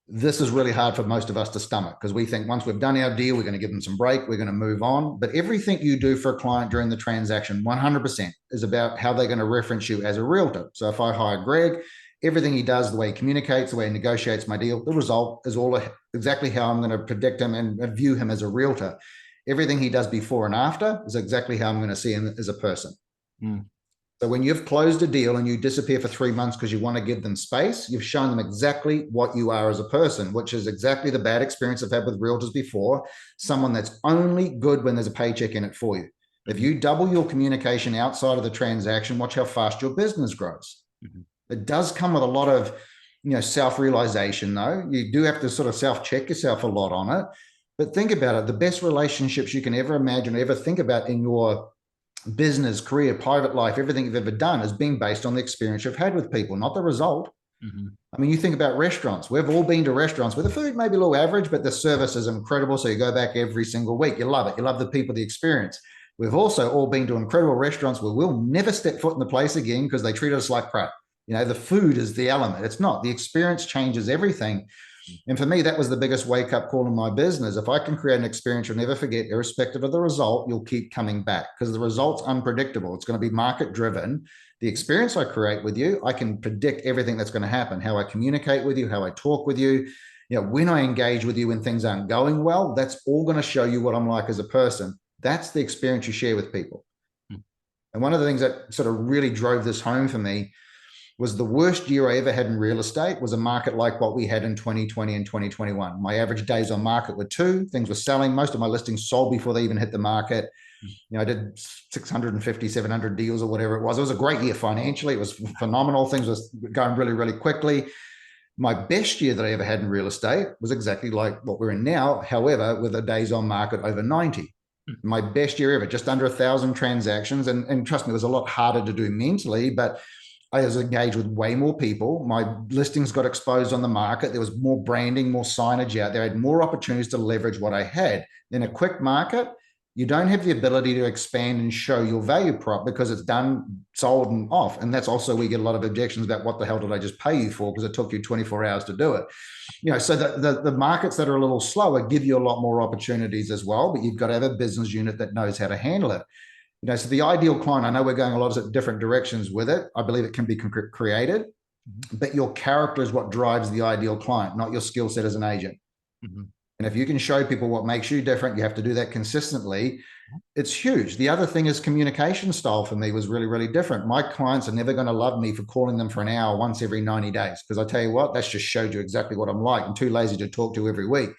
this is really hard for most of us to stomach, because we think once we've done our deal, we're going to give them some break, we're going to move on. But everything you do for a client during the transaction, 100%, is about how they're going to reference you as a realtor. So if I hire Greg, everything he does, the way he communicates, the way he negotiates my deal, the result is all exactly how I'm going to predict him and view him as a realtor. Everything he does before and after is exactly how I'm going to see him as a person. So when you've closed a deal and you disappear for 3 months because you want to give them space, you've shown them exactly what you are as a person, which is exactly the bad experience I've had with realtors before. Someone that's only good when there's a paycheck in it for you. If you double your communication outside of the transaction, watch how fast your business grows. It does come with a lot of, self-realization, though. You do have to sort of self-check yourself a lot on it. But think about it. The best relationships you can ever imagine, ever think about in your business, career, private life, everything you've ever done is being based on the experience you've had with people, not the result. I mean, you think about restaurants. We've all been to restaurants where the food may be a little average, but the service is incredible. So you go back every single week. You love it. You love the people, the experience. We've also all been to incredible restaurants where we'll never step foot in the place again because they treat us like crap. The food is the element. It's not. The experience changes everything. And for me, that was the biggest wake-up call in my business. If I can create an experience you'll never forget, irrespective of the result, you'll keep coming back, because the result's unpredictable. It's going to be market-driven. The experience I create with you, I can predict everything that's going to happen, how I communicate with you, how I talk with you. When I engage with you when things aren't going well, that's all going to show you what I'm like as a person. That's the experience you share with people. And one of the things that sort of really drove this home for me was the worst year I ever had in real estate was a market like what we had in 2020 and 2021. My average days on market were 2. Things were selling. Most of my listings sold before they even hit the market. I did 650, 700 deals or whatever it was. It was a great year financially. It was phenomenal. Things were going really, really quickly. My best year that I ever had in real estate was exactly like what we're in now. However, with the days on market over 90. My best year ever, just under 1,000 transactions. And trust me, it was a lot harder to do mentally, but I was engaged with way more people. My listings got exposed on the market. There was more branding, more signage out there. I had more opportunities to leverage what I had. In a quick market, You don't have the ability to expand and show your value prop because it's done, sold, and off. And that's also where we get a lot of objections about what the hell did I just pay you for? Because it took you 24 hours to do it. So the markets that are a little slower give you a lot more opportunities as well, but you've got to have a business unit that knows how to handle it. So the ideal client, I know we're going a lot of different directions with it. I believe it can be created, but your character is what drives the ideal client, not your skill set as an agent. Mm-hmm. And if you can show people what makes you different, you have to do that consistently. It's huge. The other thing is communication style for me was really, really different. My clients are never going to love me for calling them for an hour once every 90 days. Because I tell you what, that's just showed you exactly what I'm like. I'm too lazy to talk to every week.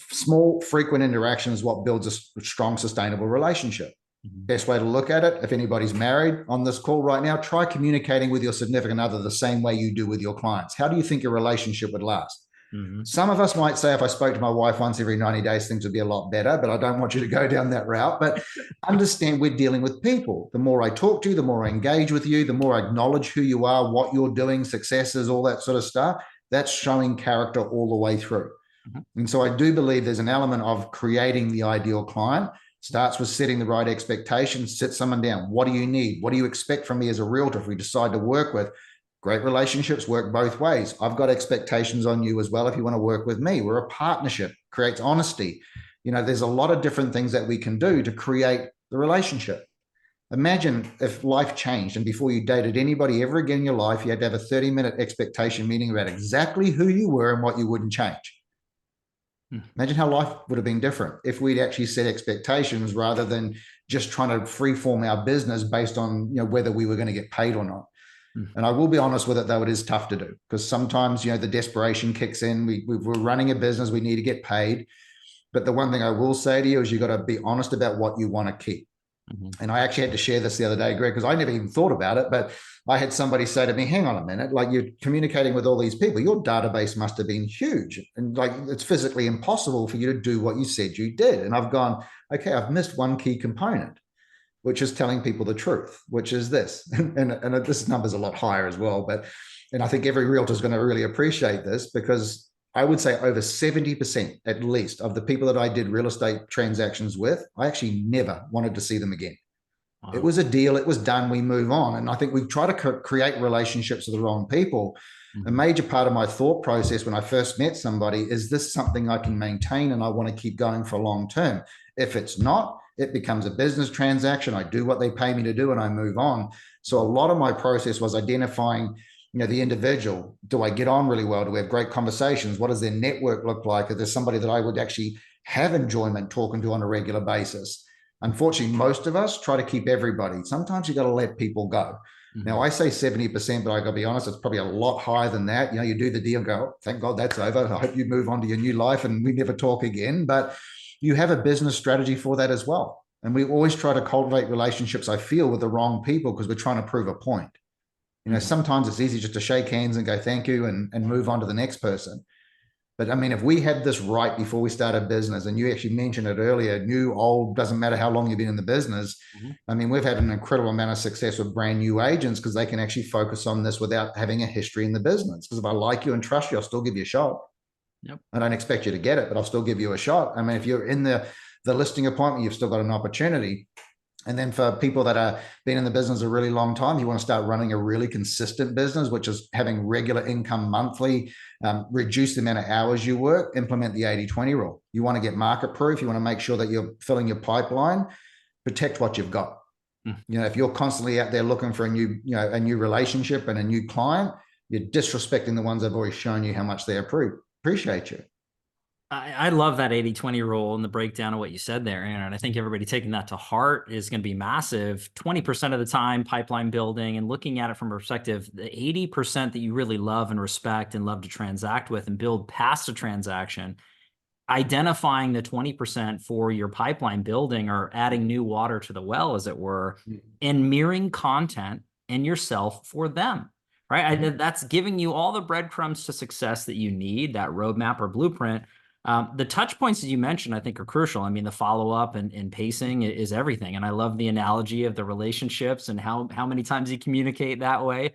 Small, frequent interaction is what builds a strong, sustainable relationship. Mm-hmm. Best way to look at it, if anybody's married on this call right now, try communicating with your significant other the same way you do with your clients. How do you think your relationship would last? Mm-hmm. Some of us might say if I spoke to my wife once every 90 days, things would be a lot better, but I don't want you to go down that route. But understand we're dealing with people. The more I talk to you, the more I engage with you, the more I acknowledge who you are, what you're doing, successes, all that sort of stuff. That's showing character all the way through. Mm-hmm. And so I do believe there's an element of creating the ideal client. Starts with setting the right expectations, sit someone down. What do you need? What do you expect from me as a realtor if we decide to work with? Great relationships work both ways. I've got expectations on you as well if you want to work with me. We're a partnership, creates honesty. There's a lot of different things that we can do to create the relationship. Imagine if life changed and before you dated anybody ever again in your life, you had to have a 30-minute expectation meeting about exactly who you were and what you wouldn't change. Imagine how life would have been different if we'd actually set expectations rather than just trying to freeform our business based on whether we were going to get paid or not. And I will be honest with it, though, it is tough to do because sometimes, the desperation kicks in. We're running a business. We need to get paid. But the one thing I will say to you is you got to be honest about what you want to keep. Mm-hmm. And I actually had to share this the other day, Greg, because I never even thought about it. But I had somebody say to me, hang on a minute, like you're communicating with all these people. Your database must have been huge. And like it's physically impossible for you to do what you said you did. And I've gone, okay, I've missed one key component, which is telling people the truth, which is this. And this number's a lot higher as well. And I think every realtor is going to really appreciate this because I would say over 70% at least of the people that I did real estate transactions with, I actually never wanted to see them again. Wow. It was a deal. It was done. We move on. And I think we try to create relationships with the wrong people. Mm-hmm. A major part of my thought process when I first met somebody is this something I can maintain and I want to keep going for long term? If it's not, it becomes a business transaction. I do what they pay me to do and I move on. So a lot of my process was identifying, the individual. Do I get on really well? Do we have great conversations? What does their network look like? Is there somebody that I would actually have enjoyment talking to on a regular basis? Unfortunately, most of us try to keep everybody. Sometimes you got to let people go. Mm-hmm. Now, I say 70%, but I got to be honest, it's probably a lot higher than that. You do the deal, go, oh, thank God that's over. I hope you move on to your new life and we never talk again. But you have a business strategy for that as well. And we always try to cultivate relationships, I feel, with the wrong people because we're trying to prove a point. Sometimes it's easy just to shake hands and go thank you and move on to the next person. But I mean, if we had this right before we started business, and you actually mentioned it earlier, new, old, doesn't matter how long you've been in the business. Mm-hmm. I mean, we've had an incredible amount of success with brand new agents because they can actually focus on this without having a history in the business. Because if I like you and trust you, I'll still give you a shot. Yep. I don't expect you to get it, but I'll still give you a shot. I mean, if you're in the listing appointment, you've still got an opportunity. And then for people that are been in the business a really long time, you want to start running a really consistent business, which is having regular income monthly, reduce the amount of hours you work, implement the 80-20 rule. You want to get market proof. You want to make sure that you're filling your pipeline, protect what you've got. If you're constantly out there looking for a new relationship and a new client, you're disrespecting the ones that have already shown you how much they appreciate you. I love that 80-20 rule and the breakdown of what you said there, Aaron. I think everybody taking that to heart is going to be massive. 20% of the time, pipeline building and looking at it from a perspective, the 80% that you really love and respect and love to transact with and build past a transaction, identifying the 20% for your pipeline building or adding new water to the well, as it were, and mirroring content and yourself for them. Right? That's giving you all the breadcrumbs to success that you need, that roadmap or blueprint. The touch points that you mentioned, I think, are crucial. I mean, the follow-up and pacing is everything. And I love the analogy of the relationships and how many times you communicate that way.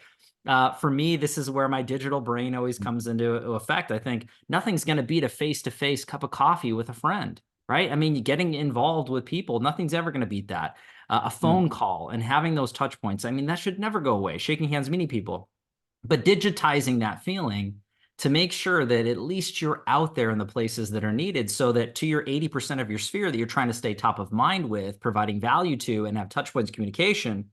For me, this is where my digital brain always comes into effect. I think nothing's going to beat a face-to-face cup of coffee with a friend. right? I mean, getting involved with people, nothing's ever going to beat that. A Mm. phone call and having those touch points. I mean, that should never go away. Shaking hands, meeting people, but digitizing that feeling to make sure that at least you're out there in the places that are needed so that to your 80% of your sphere that you're trying to stay top of mind with, providing value to and have touch points communication,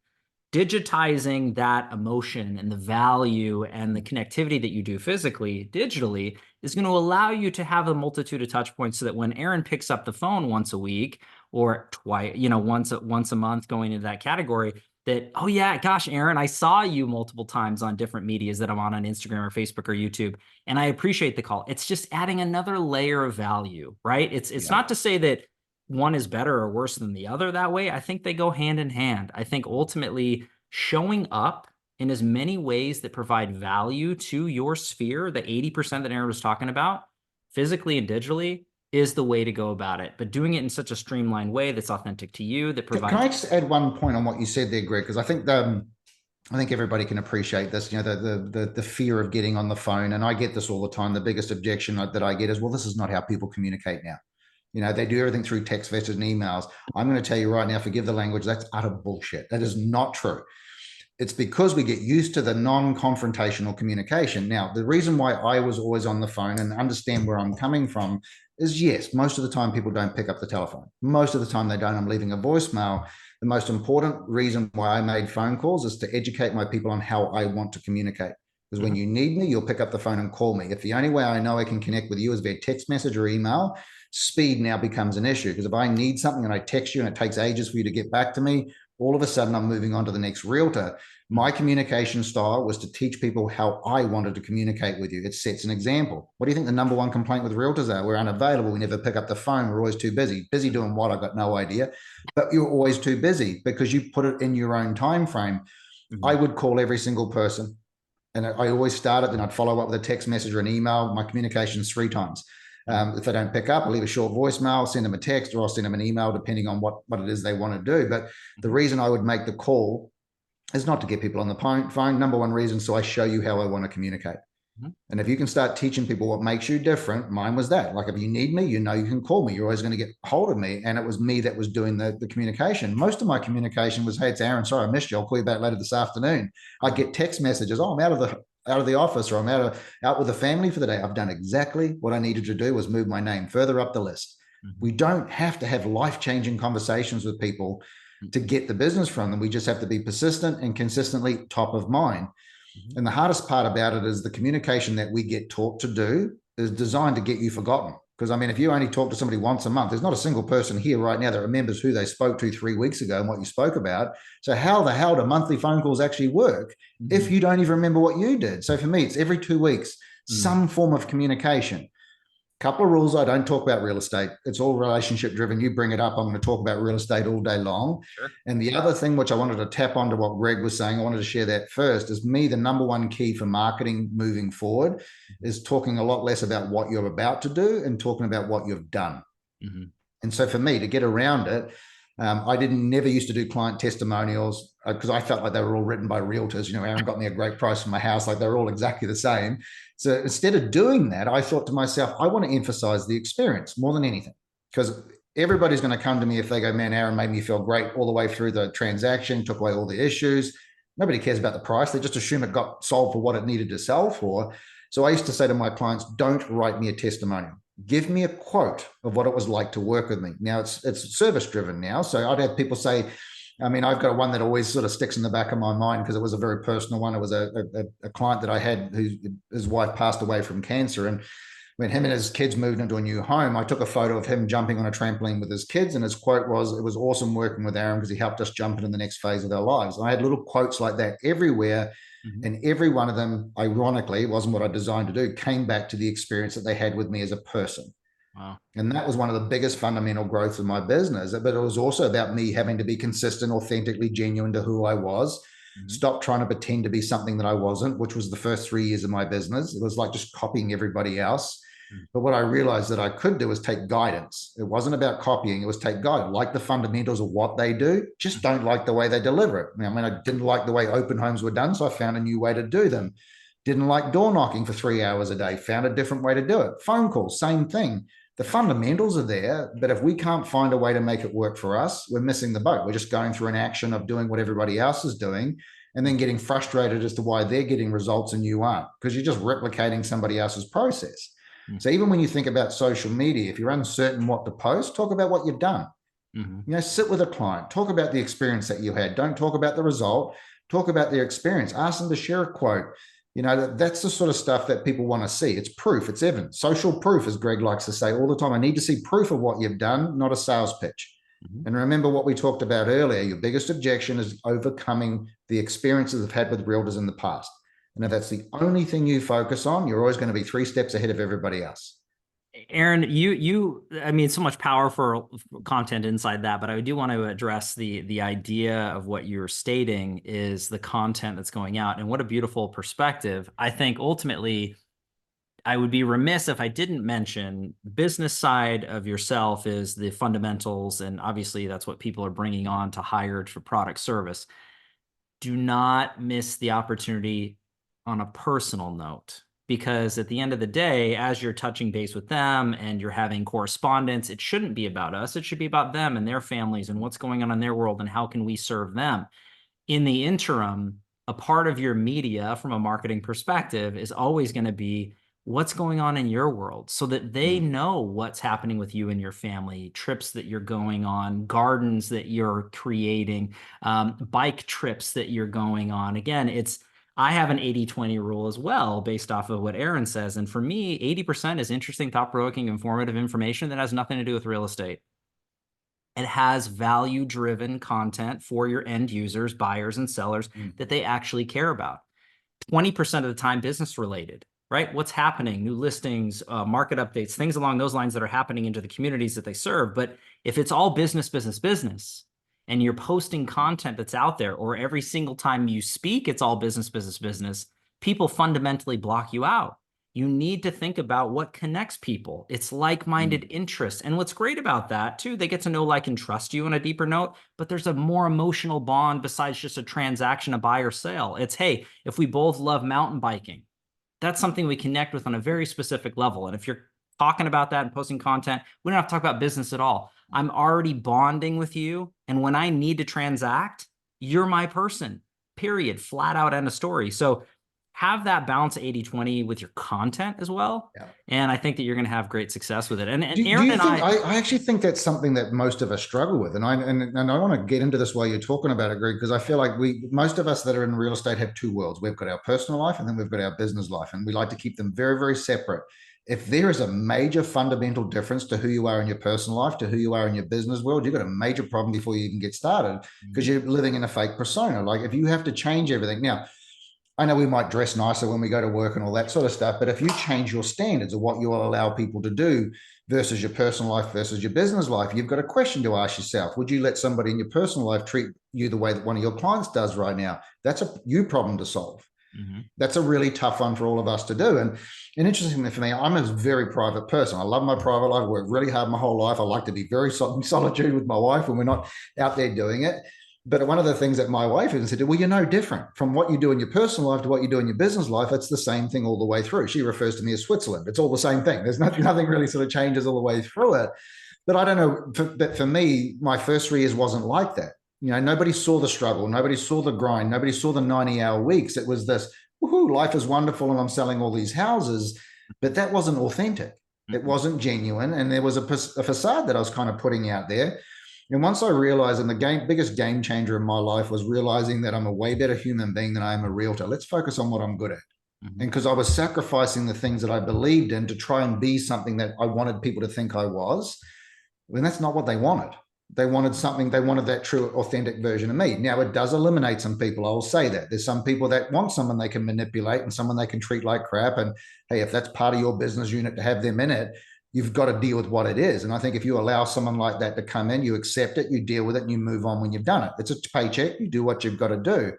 digitizing that emotion and the value and the connectivity that you do physically, digitally, is going to allow you to have a multitude of touch points so that when Aaron picks up the phone once a week or twice, once a month going into that category, that, oh yeah, gosh, Aaron, I saw you multiple times on different medias that I'm on Instagram or Facebook or YouTube, and I appreciate the call. It's just adding another layer of value, right? It's Yeah. not to say that one is better or worse than the other that way. I think they go hand in hand. I think ultimately showing up in as many ways that provide value to your sphere, the 80% that Aaron was talking about, physically and digitally, is the way to go about it. But doing it in such a streamlined way that's authentic to you, that Can provides. I just add one point on what you said there, Greg? Because I think everybody can appreciate this. You know, the fear of getting on the phone, and I get this all the time. The biggest objection that I get is, well, this is not how people communicate now. You know, they do everything through text messages and emails. I'm going to tell you right now, forgive the language, that's utter bullshit. That is not true. It's because we get used to the non-confrontational communication. Now, the reason why I was always on the phone and understand where I'm coming from is, yes, most of the time people don't pick up the telephone. Most of the time they don't. I'm leaving a voicemail. The most important reason why I made phone calls is to educate my people on how I want to communicate. Because when Mhm. you need me, you'll pick up the phone and call me. If the only way I know I can connect with you is via text message or email, speed now becomes an issue. Because if I need something and I text you and it takes ages for you to get back to me, all of a sudden I'm moving on to the next realtor. My communication style was to teach people how I wanted to communicate with you. It sets an example. What do you think the number one complaint with realtors are? We're unavailable. We never pick up the phone. We're always too busy. Busy doing what? I got no idea. But you're always too busy because you put it in your own time frame. I Mhm. would call every single person, and I always start it, then I'd follow up with a text message or an email. My communication is 3 times. Mhm. If they don't pick up, I'll leave a short voicemail, send them a text, or I'll send them an email, depending on what it is they want to do. But the Mhm. reason I would make the call is not to get people on the phone. Number one reason, so I show you how I want to communicate. Mhm. And if you can start teaching people what makes you different, mine was that. Like if you need me, you know you can call me. You're always going to get hold of me. And it was me that was doing the communication. Most of my communication was, hey, it's Aaron. Sorry, I missed you. I'll call you back later this afternoon. I Mhm. get text messages. Oh, I'm out of the office, or I'm out with the family for the day. I've done exactly what I needed to do, was move my name further up the list. Mhm. We don't have to have life-changing conversations with people to Mhm. get the business from them. We just have to be persistent and consistently top of mind. Mhm. And the hardest part about it is the communication that we get taught to do is designed to get you forgotten. Because I mean, if you only talk to somebody once a month, there's not a single person here right now that remembers who they spoke to 3 weeks ago and what you spoke about. So how the hell do monthly phone calls actually work if Mhm. you don't even remember what you did? So for me, it's every 2 weeks, Mhm. some form of communication. Couple of rules. I don't talk about real estate. It's all relationship driven. You bring it up, I'm going to talk about real estate all day long. Sure. And the other thing, which I wanted to tap onto what Greg was saying, I wanted to share that first, is me, the number one key for marketing moving forward Mhm. is talking a lot less about what you're about to do and talking about what you've done. Mhm. And so for me to get around it, I didn't never used to do client testimonials because I felt like they were all written by realtors. You know, Aaron got me a great price for my house, like they're all exactly the same. So instead of doing that, I thought to myself, I want to emphasize the experience more than anything, because everybody's going to come to me if they go, man, Aaron made me feel great all the way through the transaction, took away all the issues. Nobody cares about the price. They just assume it got sold for what it needed to sell for. So I used to say to my clients, don't write me a testimonial. Give me a quote of what it was like to work with me. Now it's service driven now. So I'd have people say, I mean, I've got one that always sort of sticks in the back of my mind because it was a very personal one. It was a client that I had who his wife passed away from cancer. And when him and his kids moved into a new home, I took a photo of him jumping on a trampoline with his kids. And his quote was, it was awesome working with Aaron because he helped us jump into the next phase of our lives. And I had little quotes like that everywhere. Mhm. And every one of them, ironically, wasn't what I designed to do, came back to the experience that they had with me as a person. Wow. And that was one of the biggest fundamental growths of my business. But it was also about me having to be consistent, authentically genuine to who I was. Mhm. Stop trying to pretend to be something that I wasn't, which was the first 3 years of my business. It was like just copying everybody else. Mhm. But what I realized that I could do was take guidance. It wasn't about copying, it was take guidance, like the fundamentals of what they do, just Mhm. don't like the way they deliver it. I mean, I didn't like the way open homes were done, so I found a new way to do them. Didn't like door knocking for 3 hours a day, found a different way to do it. Phone calls, same thing. The fundamentals are there, but if we can't find a way to make it work for us, we're missing the boat. We're just going through an action of doing what everybody else is doing and then getting frustrated as to why they're getting results and you aren't, because you're just replicating somebody else's process. So even when you think about social media, if you're uncertain what to post, talk about what you've done. Sit with a client, talk about the experience that you had. Don't talk about the result, talk about their experience. Ask them to share a quote. That's the sort of stuff that people want to see. It's proof, it's evidence. Social proof, as Greg likes to say all the time. I need to see proof of what you've done, not a sales pitch. And remember what we talked about earlier. Your biggest objection is overcoming the experiences they've had with realtors in the past. And if that's the only thing you focus on, you're always going to be 3 steps ahead of everybody else. Aaron, I mean, so much powerful content inside that, but I do want to address the idea of what you're stating is the content that's going out, and what a beautiful perspective. I think ultimately, I would be remiss if I didn't mention business side of yourself is the fundamentals, and obviously that's what people are bringing on to hire for product service. Do not miss the opportunity on a personal note, because at the end of the day, as you're touching base with them and you're having correspondence, it shouldn't be about us. It should be about them and their families and what's going on in their world and how can we serve them. In the interim, a part of your media from a marketing perspective is always going to be what's going on in your world, so that they know what's happening with you and your family, trips that you're going on, gardens that you're creating, bike trips that you're going on. Again, I have an 80-20 rule as well, based off of what Aaron says. And for me, 80% is interesting, thought-provoking, informative information that has nothing to do with real estate. It has value-driven content for your end users, buyers, and sellers that they actually care about. 20% of the time, business related, right? What's happening, new listings, market updates, things along those lines that are happening into the communities that they serve. But if it's all business, business, business, and you're posting content that's out there, or every single time you speak, it's all business, business, business, people fundamentally block you out. You need to think about what connects people. It's like-minded interests. And what's great about that too, they get to know, like, and trust you on a deeper note, but there's a more emotional bond besides just a transaction, a buy or sale. It's, hey, if we both love mountain biking, that's something we connect with on a very specific level. And if you're talking about that and posting content, we don't have to talk about business at all. I'm already bonding with you. And when I need to transact, you're my person, period, flat out, end of story. So have that balance 80-20 with your content as well. Yeah. And I think that you're going to have great success with it. And do Aaron you and think, I actually think that's something that most of us struggle with. And I want to get into this while you're talking about it, Greg, because I feel like most of us that are in real estate have 2 worlds. We've got our personal life and then we've got our business life. And we like to keep them very, very separate. If there is a major fundamental difference to who you are in your personal life to who you are in your business world, you've got a major problem before you even get started, because you're living in a fake persona. Like, if you have to change everything. Now, I know we might dress nicer when we go to work and all that sort of stuff, but if you change your standards of what you will allow people to do versus your personal life versus your business life, you've got a question to ask yourself. Would you let somebody in your personal life treat you the way that one of your clients does right now? That's a you problem to solve. That's a really tough one for all of us to do. And interestingly for me, I'm a very private person. I love my private life. I work really hard my whole life. I like to be very in solitude with my wife when we're not out there doing it. But one of the things that my wife even said, well, you're no different from what you do in your personal life to what you do in your business life. It's the same thing all the way through. She refers to me as Switzerland. It's all the same thing. There's nothing really sort of changes all the way through it. But I don't know. But for me, my first 3 years wasn't like that. Nobody saw the struggle. Nobody saw the grind. Nobody saw the 90-hour weeks. It was this, woohoo, life is wonderful and I'm selling all these houses. But that wasn't authentic. It wasn't genuine. And there was a facade that I was kind of putting out there. And once I realized, and the biggest game changer in my life was realizing that I'm a way better human being than I am a realtor. Let's focus on what I'm good at. And because I was sacrificing the things that I believed in to try and be something that I wanted people to think I was, when that's not what they wanted. They wanted something, they wanted that true, authentic version of me. Now, it does eliminate some people. I will say that. There's some people that want someone they can manipulate and someone they can treat like crap. And hey, if that's part of your business unit to have them in it, you've got to deal with what it is. And I think if you allow someone like that to come in, you accept it, you deal with it, and you move on when you've done it. It's a paycheck. You do what you've got to do.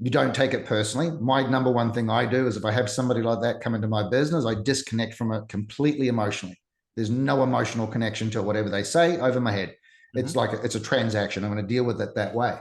You don't take it personally. My number one thing I do is if I have somebody like that come into my business, I disconnect from it completely emotionally. There's no emotional connection to whatever they say over my head. It's like it's a transaction. I'm going to deal with it that way.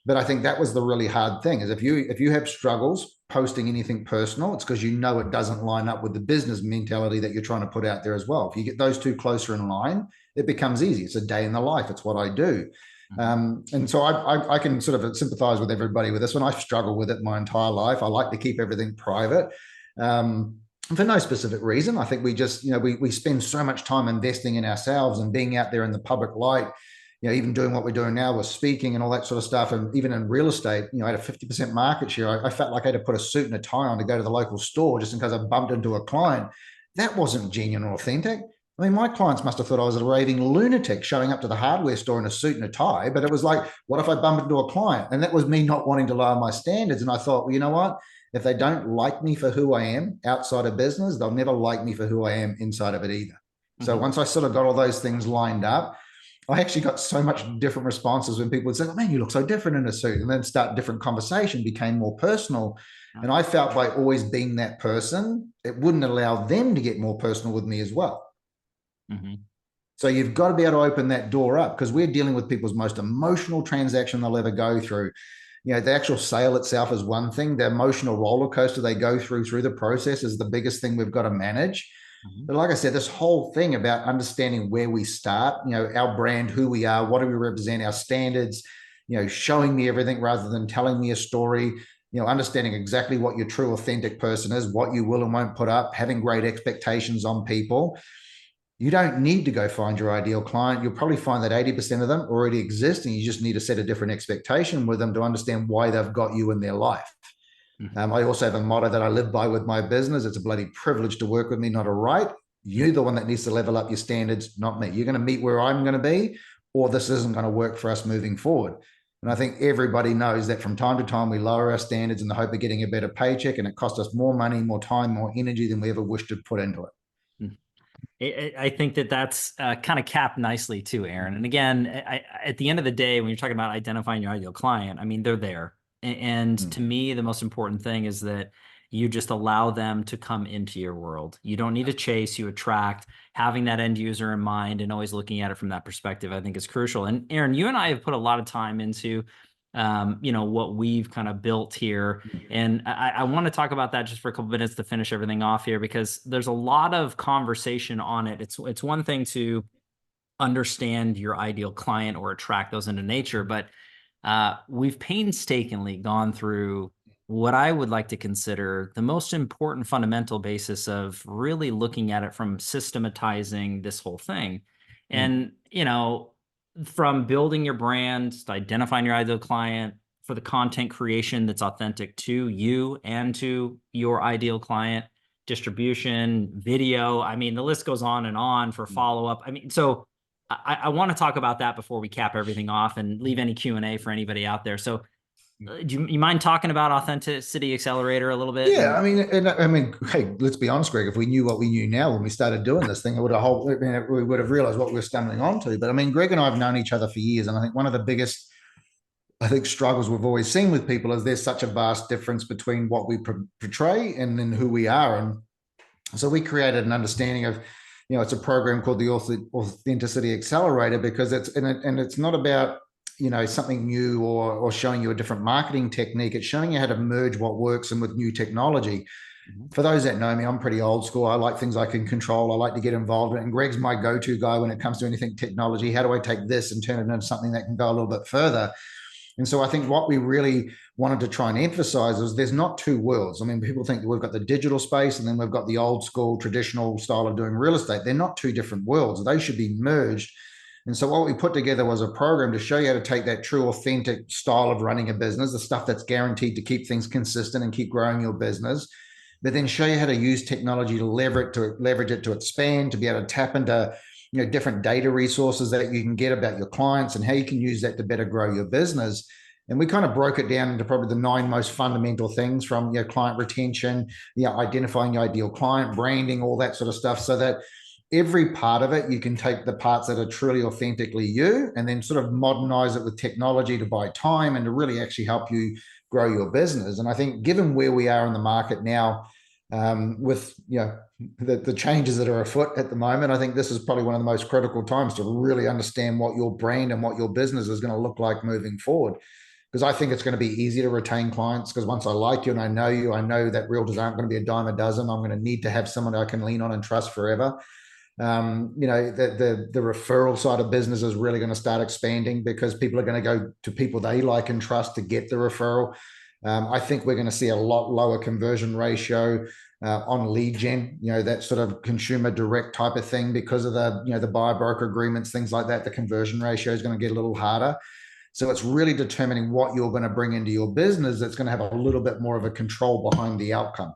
But I think that was the really hard thing, is if you have struggles posting anything personal, it's because you know it doesn't line up with the business mentality that you're trying to put out there as well. If you get those two closer in line, it becomes easy. It's a day in the life. It's what I do. Mhm. And so I can sort of sympathize with everybody with this one. I've struggled with it my entire life. I like to keep everything private. For no specific reason. I think we just, we spend so much time investing in ourselves and being out there in the public light, even doing what we're doing now with speaking and all that sort of stuff. And even in real estate, I had a 50% market share. I felt like I had to put a suit and a tie on to go to the local store just in case I bumped into a client. That wasn't genuine or authentic. I mean, my clients must have thought I was a raving lunatic showing up to the hardware store in a suit and a tie. But it was like, what if I bump into a client? And that was me not wanting to lower my standards. And I thought, well, you know what? If they don't like me for who I am outside of business, they'll never like me for who I am inside of it either. So Mhm. once I sort of got all those things lined up, I actually got so much different responses when people would say, oh, man, you look so different in a suit. And then start different conversation, became more personal. Yeah. And I felt by always being that person, it wouldn't allow them to get more personal with me as well. Mhm. So you've got to be able to open that door up, because we're dealing with people's most emotional transaction they'll ever go through. The actual sale itself is one thing. The emotional roller coaster they go through the process is the biggest thing we've got to manage. Mhm. But like I said, this whole thing about understanding where we start, our brand, who we are, what do we represent, our standards, showing me everything rather than telling me a story, understanding exactly what your true authentic person is, what you will and won't put up, having great expectations on people. You don't need to go find your ideal client. You'll probably find that 80% of them already exist, and you just need to set a different expectation with them to understand why they've got you in their life. Mhm. I also have a motto that I live by with my business. It's a bloody privilege to work with me, not a right. You're the one that needs to level up your standards, not me. You're going to meet where I'm going to be, or this isn't going to work for us moving forward. And I think everybody knows that from time to time we lower our standards in the hope of getting a better paycheck, and it costs us more money, more time, more energy than we ever wished to put into it. Mhm. I think that that's kind of capped nicely too, Aaron. And again, at the end of the day, when you're talking about identifying your ideal client, I mean, they're there. And Mm. to me, the most important thing is that you just allow them to come into your world. You don't need to chase, you attract. Having that end user in mind and always looking at it from that perspective, I think is crucial. And Aaron, you and I have put a lot of time into, what we've kind of built here, and I want to talk about that just for a couple minutes to finish everything off here, because there's a lot of conversation on it. It's one thing to understand your ideal client or attract those into nature, but we've painstakingly gone through what I would like to consider the most important fundamental basis of really looking at it from systematizing this whole thing. Mm. And, from building your brand, to identifying your ideal client, for the content creation that's authentic to you and to your ideal client, distribution, video. I mean, the list goes on and on for follow up. I mean, so I want to talk about that before we cap everything off and leave any Q&A for anybody out there. So do you mind talking about Authenticity Accelerator a little bit? Yeah, And I mean, hey, let's be honest, Greg. If we knew what we knew now when we started doing this thing, we would have realized what we were stumbling onto. But I mean, Greg and I have known each other for years, and I think one of the biggest, I think, struggles we've always seen with people is there's such a vast difference between what we portray and then who we are. And so we created an understanding of, it's a program called the Authenticity Accelerator, because it's not about, something new or showing you a different marketing technique. It's showing you how to merge what works and with new technology. Mhm. For those that know me, I'm pretty old school. I like things I can control. I like to get involved in it. And Greg's my go-to guy when it comes to anything technology. How do I take this and turn it into something that can go a little bit further? And so I think what we really wanted to try and emphasize is there's not two worlds. I mean, people think that we've got the digital space and then we've got the old school traditional style of doing real estate. They're not two different worlds. They should be merged. And so what we put together was a program to show you how to take that true, authentic style of running a business, the stuff that's guaranteed to keep things consistent and keep growing your business, but then show you how to use technology to leverage it to expand, to be able to tap into different data resources that you can get about your clients and how you can use that to better grow your business. And we kind of broke it down into probably the 9 most fundamental things, from client retention, identifying your ideal client, branding, all that sort of stuff, so that every part of it, you can take the parts that are truly authentically you and then sort of modernize it with technology to buy time and to really actually help you grow your business. And I think given where we are in the market now, with the changes that are afoot at the moment, I think this is probably one of the most critical times to really understand what your brand and what your business is going to look like moving forward. because I think it's going to be easy to retain clients, because once I like you and I know that realtors aren't going to be a dime a dozen. I'm going to need to have someone I can lean on and trust forever. The referral side of business is really going to start expanding, because people are going to go to people they like and trust to get the referral. I think we're going to see a lot lower conversion ratio on lead gen, that sort of consumer direct type of thing, because of the buyer broker agreements, things like that. The conversion ratio is going to get a little harder. So it's really determining what you're going to bring into your business that's going to have a little bit more of a control behind the outcome.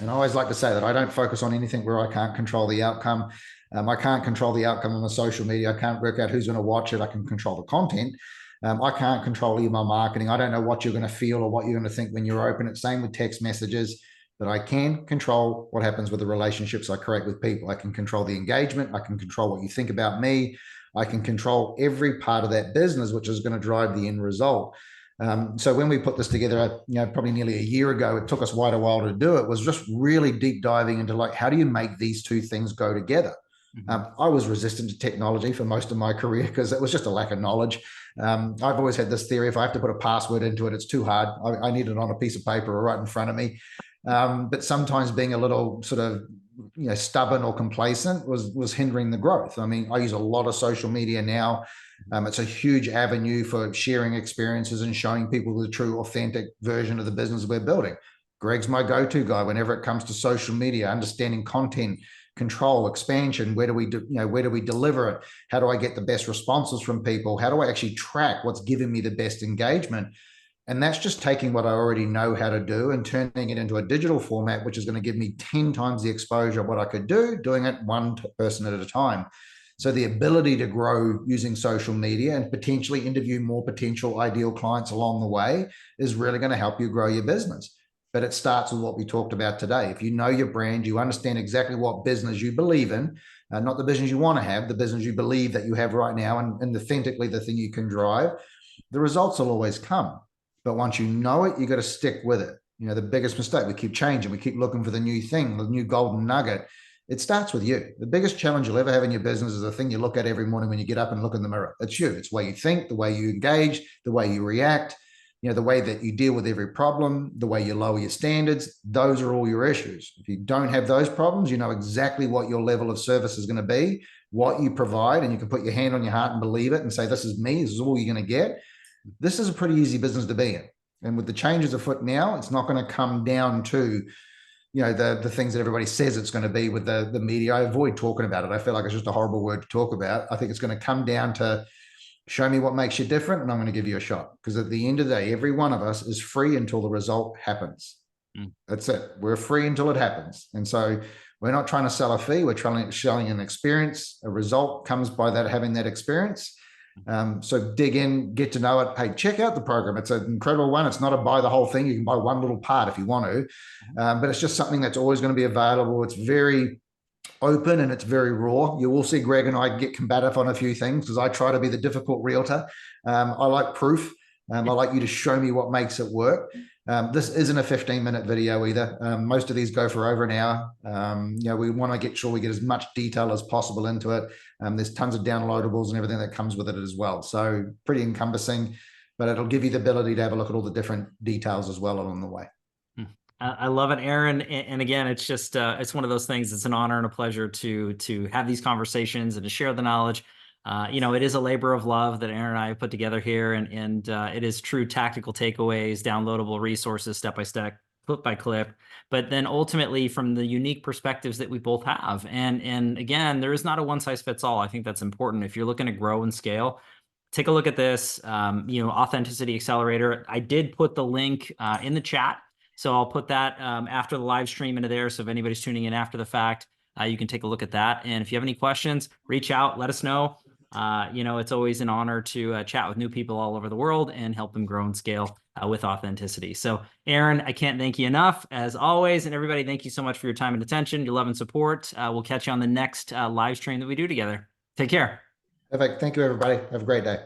And I always like to say that I don't focus on anything where I can't control the outcome. I can't control the outcome on the social media. I can't work out who's going to watch it. I can control the content. I can't control email marketing. I don't know what you're going to feel or what you're going to think when you're open. It's same with text messages, but I can control what happens with the relationships I create with people. I can control the engagement. I can control what you think about me. I can control every part of that business, which is going to drive the end result. So when we put this together, probably nearly a year ago, it took us quite a while to do it, was just really deep diving into like, how do you make these two things go together? I was resistant to technology for most of my career because it was just a lack of knowledge. I've always had this theory: if I have to put a password into it, it's too hard. I need it on a piece of paper or right in front of me. But sometimes being a little sort of stubborn or complacent was hindering the growth. I mean, I use a lot of social media now. It's a huge avenue for sharing experiences and showing people the true, authentic version of the business we're building. Greg's my go-to guy whenever it comes to social media, understanding content, control, expansion. Where do we deliver it? How do I get the best responses from people? How do I actually track what's giving me the best engagement? And that's just taking what I already know how to do and turning it into a digital format, which is going to give me 10 times the exposure of what I could do, doing it one person at a time. So the ability to grow using social media and potentially interview more potential ideal clients along the way is really going to help you grow your business. But it starts with what we talked about today. If you know your brand, you understand exactly what business you believe in, not the business you want to have, the business you believe that you have right now, and authentically the thing you can drive, the results will always come. But once you know it, you got to stick with it. The biggest mistake, we keep changing, we keep looking for the new thing, the new golden nugget. It starts with you. The biggest challenge you'll ever have in your business is the thing you look at every morning when you get up and look in the mirror. It's you. It's the way you think, the way you engage, the way you react, the way that you deal with every problem, the way you lower your standards. Those are all your issues. If you don't have those problems, you know exactly what your level of service is going to be, what you provide, and you can put your hand on your heart and believe it and say, this is me, this is all you're going to get. This is a pretty easy business to be in. And with the changes afoot now, it's not going to come down to the things that everybody says it's going to be with the media. I avoid talking about it. I feel like it's just a horrible word to talk about. I think it's going to come down to show me what makes you different, and I'm going to give you a shot. Because at the end of the day, every one of us is free until the result happens. That's it. We're free until it happens. And so we're not trying to sell a fee. We're trying to selling an experience. A result comes by that, having that experience. So dig in, get to know it. Hey, check out the program. It's an incredible one. It's not a buy the whole thing. You can buy one little part if you want to, but it's just something that's always going to be available. It's very open and it's very raw. You will see Greg and I get combative on a few things because I try to be the difficult realtor. I like proof. I like you to show me what makes it work. This isn't a 15-minute video either. Most of these go for over an hour. We want to get sure we get as much detail as possible into it. There's tons of downloadables and everything that comes with it as well. So pretty encompassing, but it'll give you the ability to have a look at all the different details as well along the way. I love it, Aaron. And again, it's just it's one of those things. It's an honor and a pleasure to have these conversations and to share the knowledge. It is a labor of love that Aaron and I have put together here, and it is true tactical takeaways, downloadable resources, step by step, clip by clip, but then ultimately from the unique perspectives that we both have. And again, there is not a one size fits all. I think that's important. If you're looking to grow and scale, take a look at this, Authenticity Accelerator. I did put the link in the chat. So I'll put that after the live stream into there. So if anybody's tuning in after the fact, you can take a look at that. And if you have any questions, reach out, let us know. It's always an honor to chat with new people all over the world and help them grow and scale with authenticity. So Aaron, I can't thank you enough as always. And everybody, thank you so much for your time and attention, your love and support. We'll catch you on the next live stream that we do together. Take care. Perfect. Thank you, everybody. Have a great day.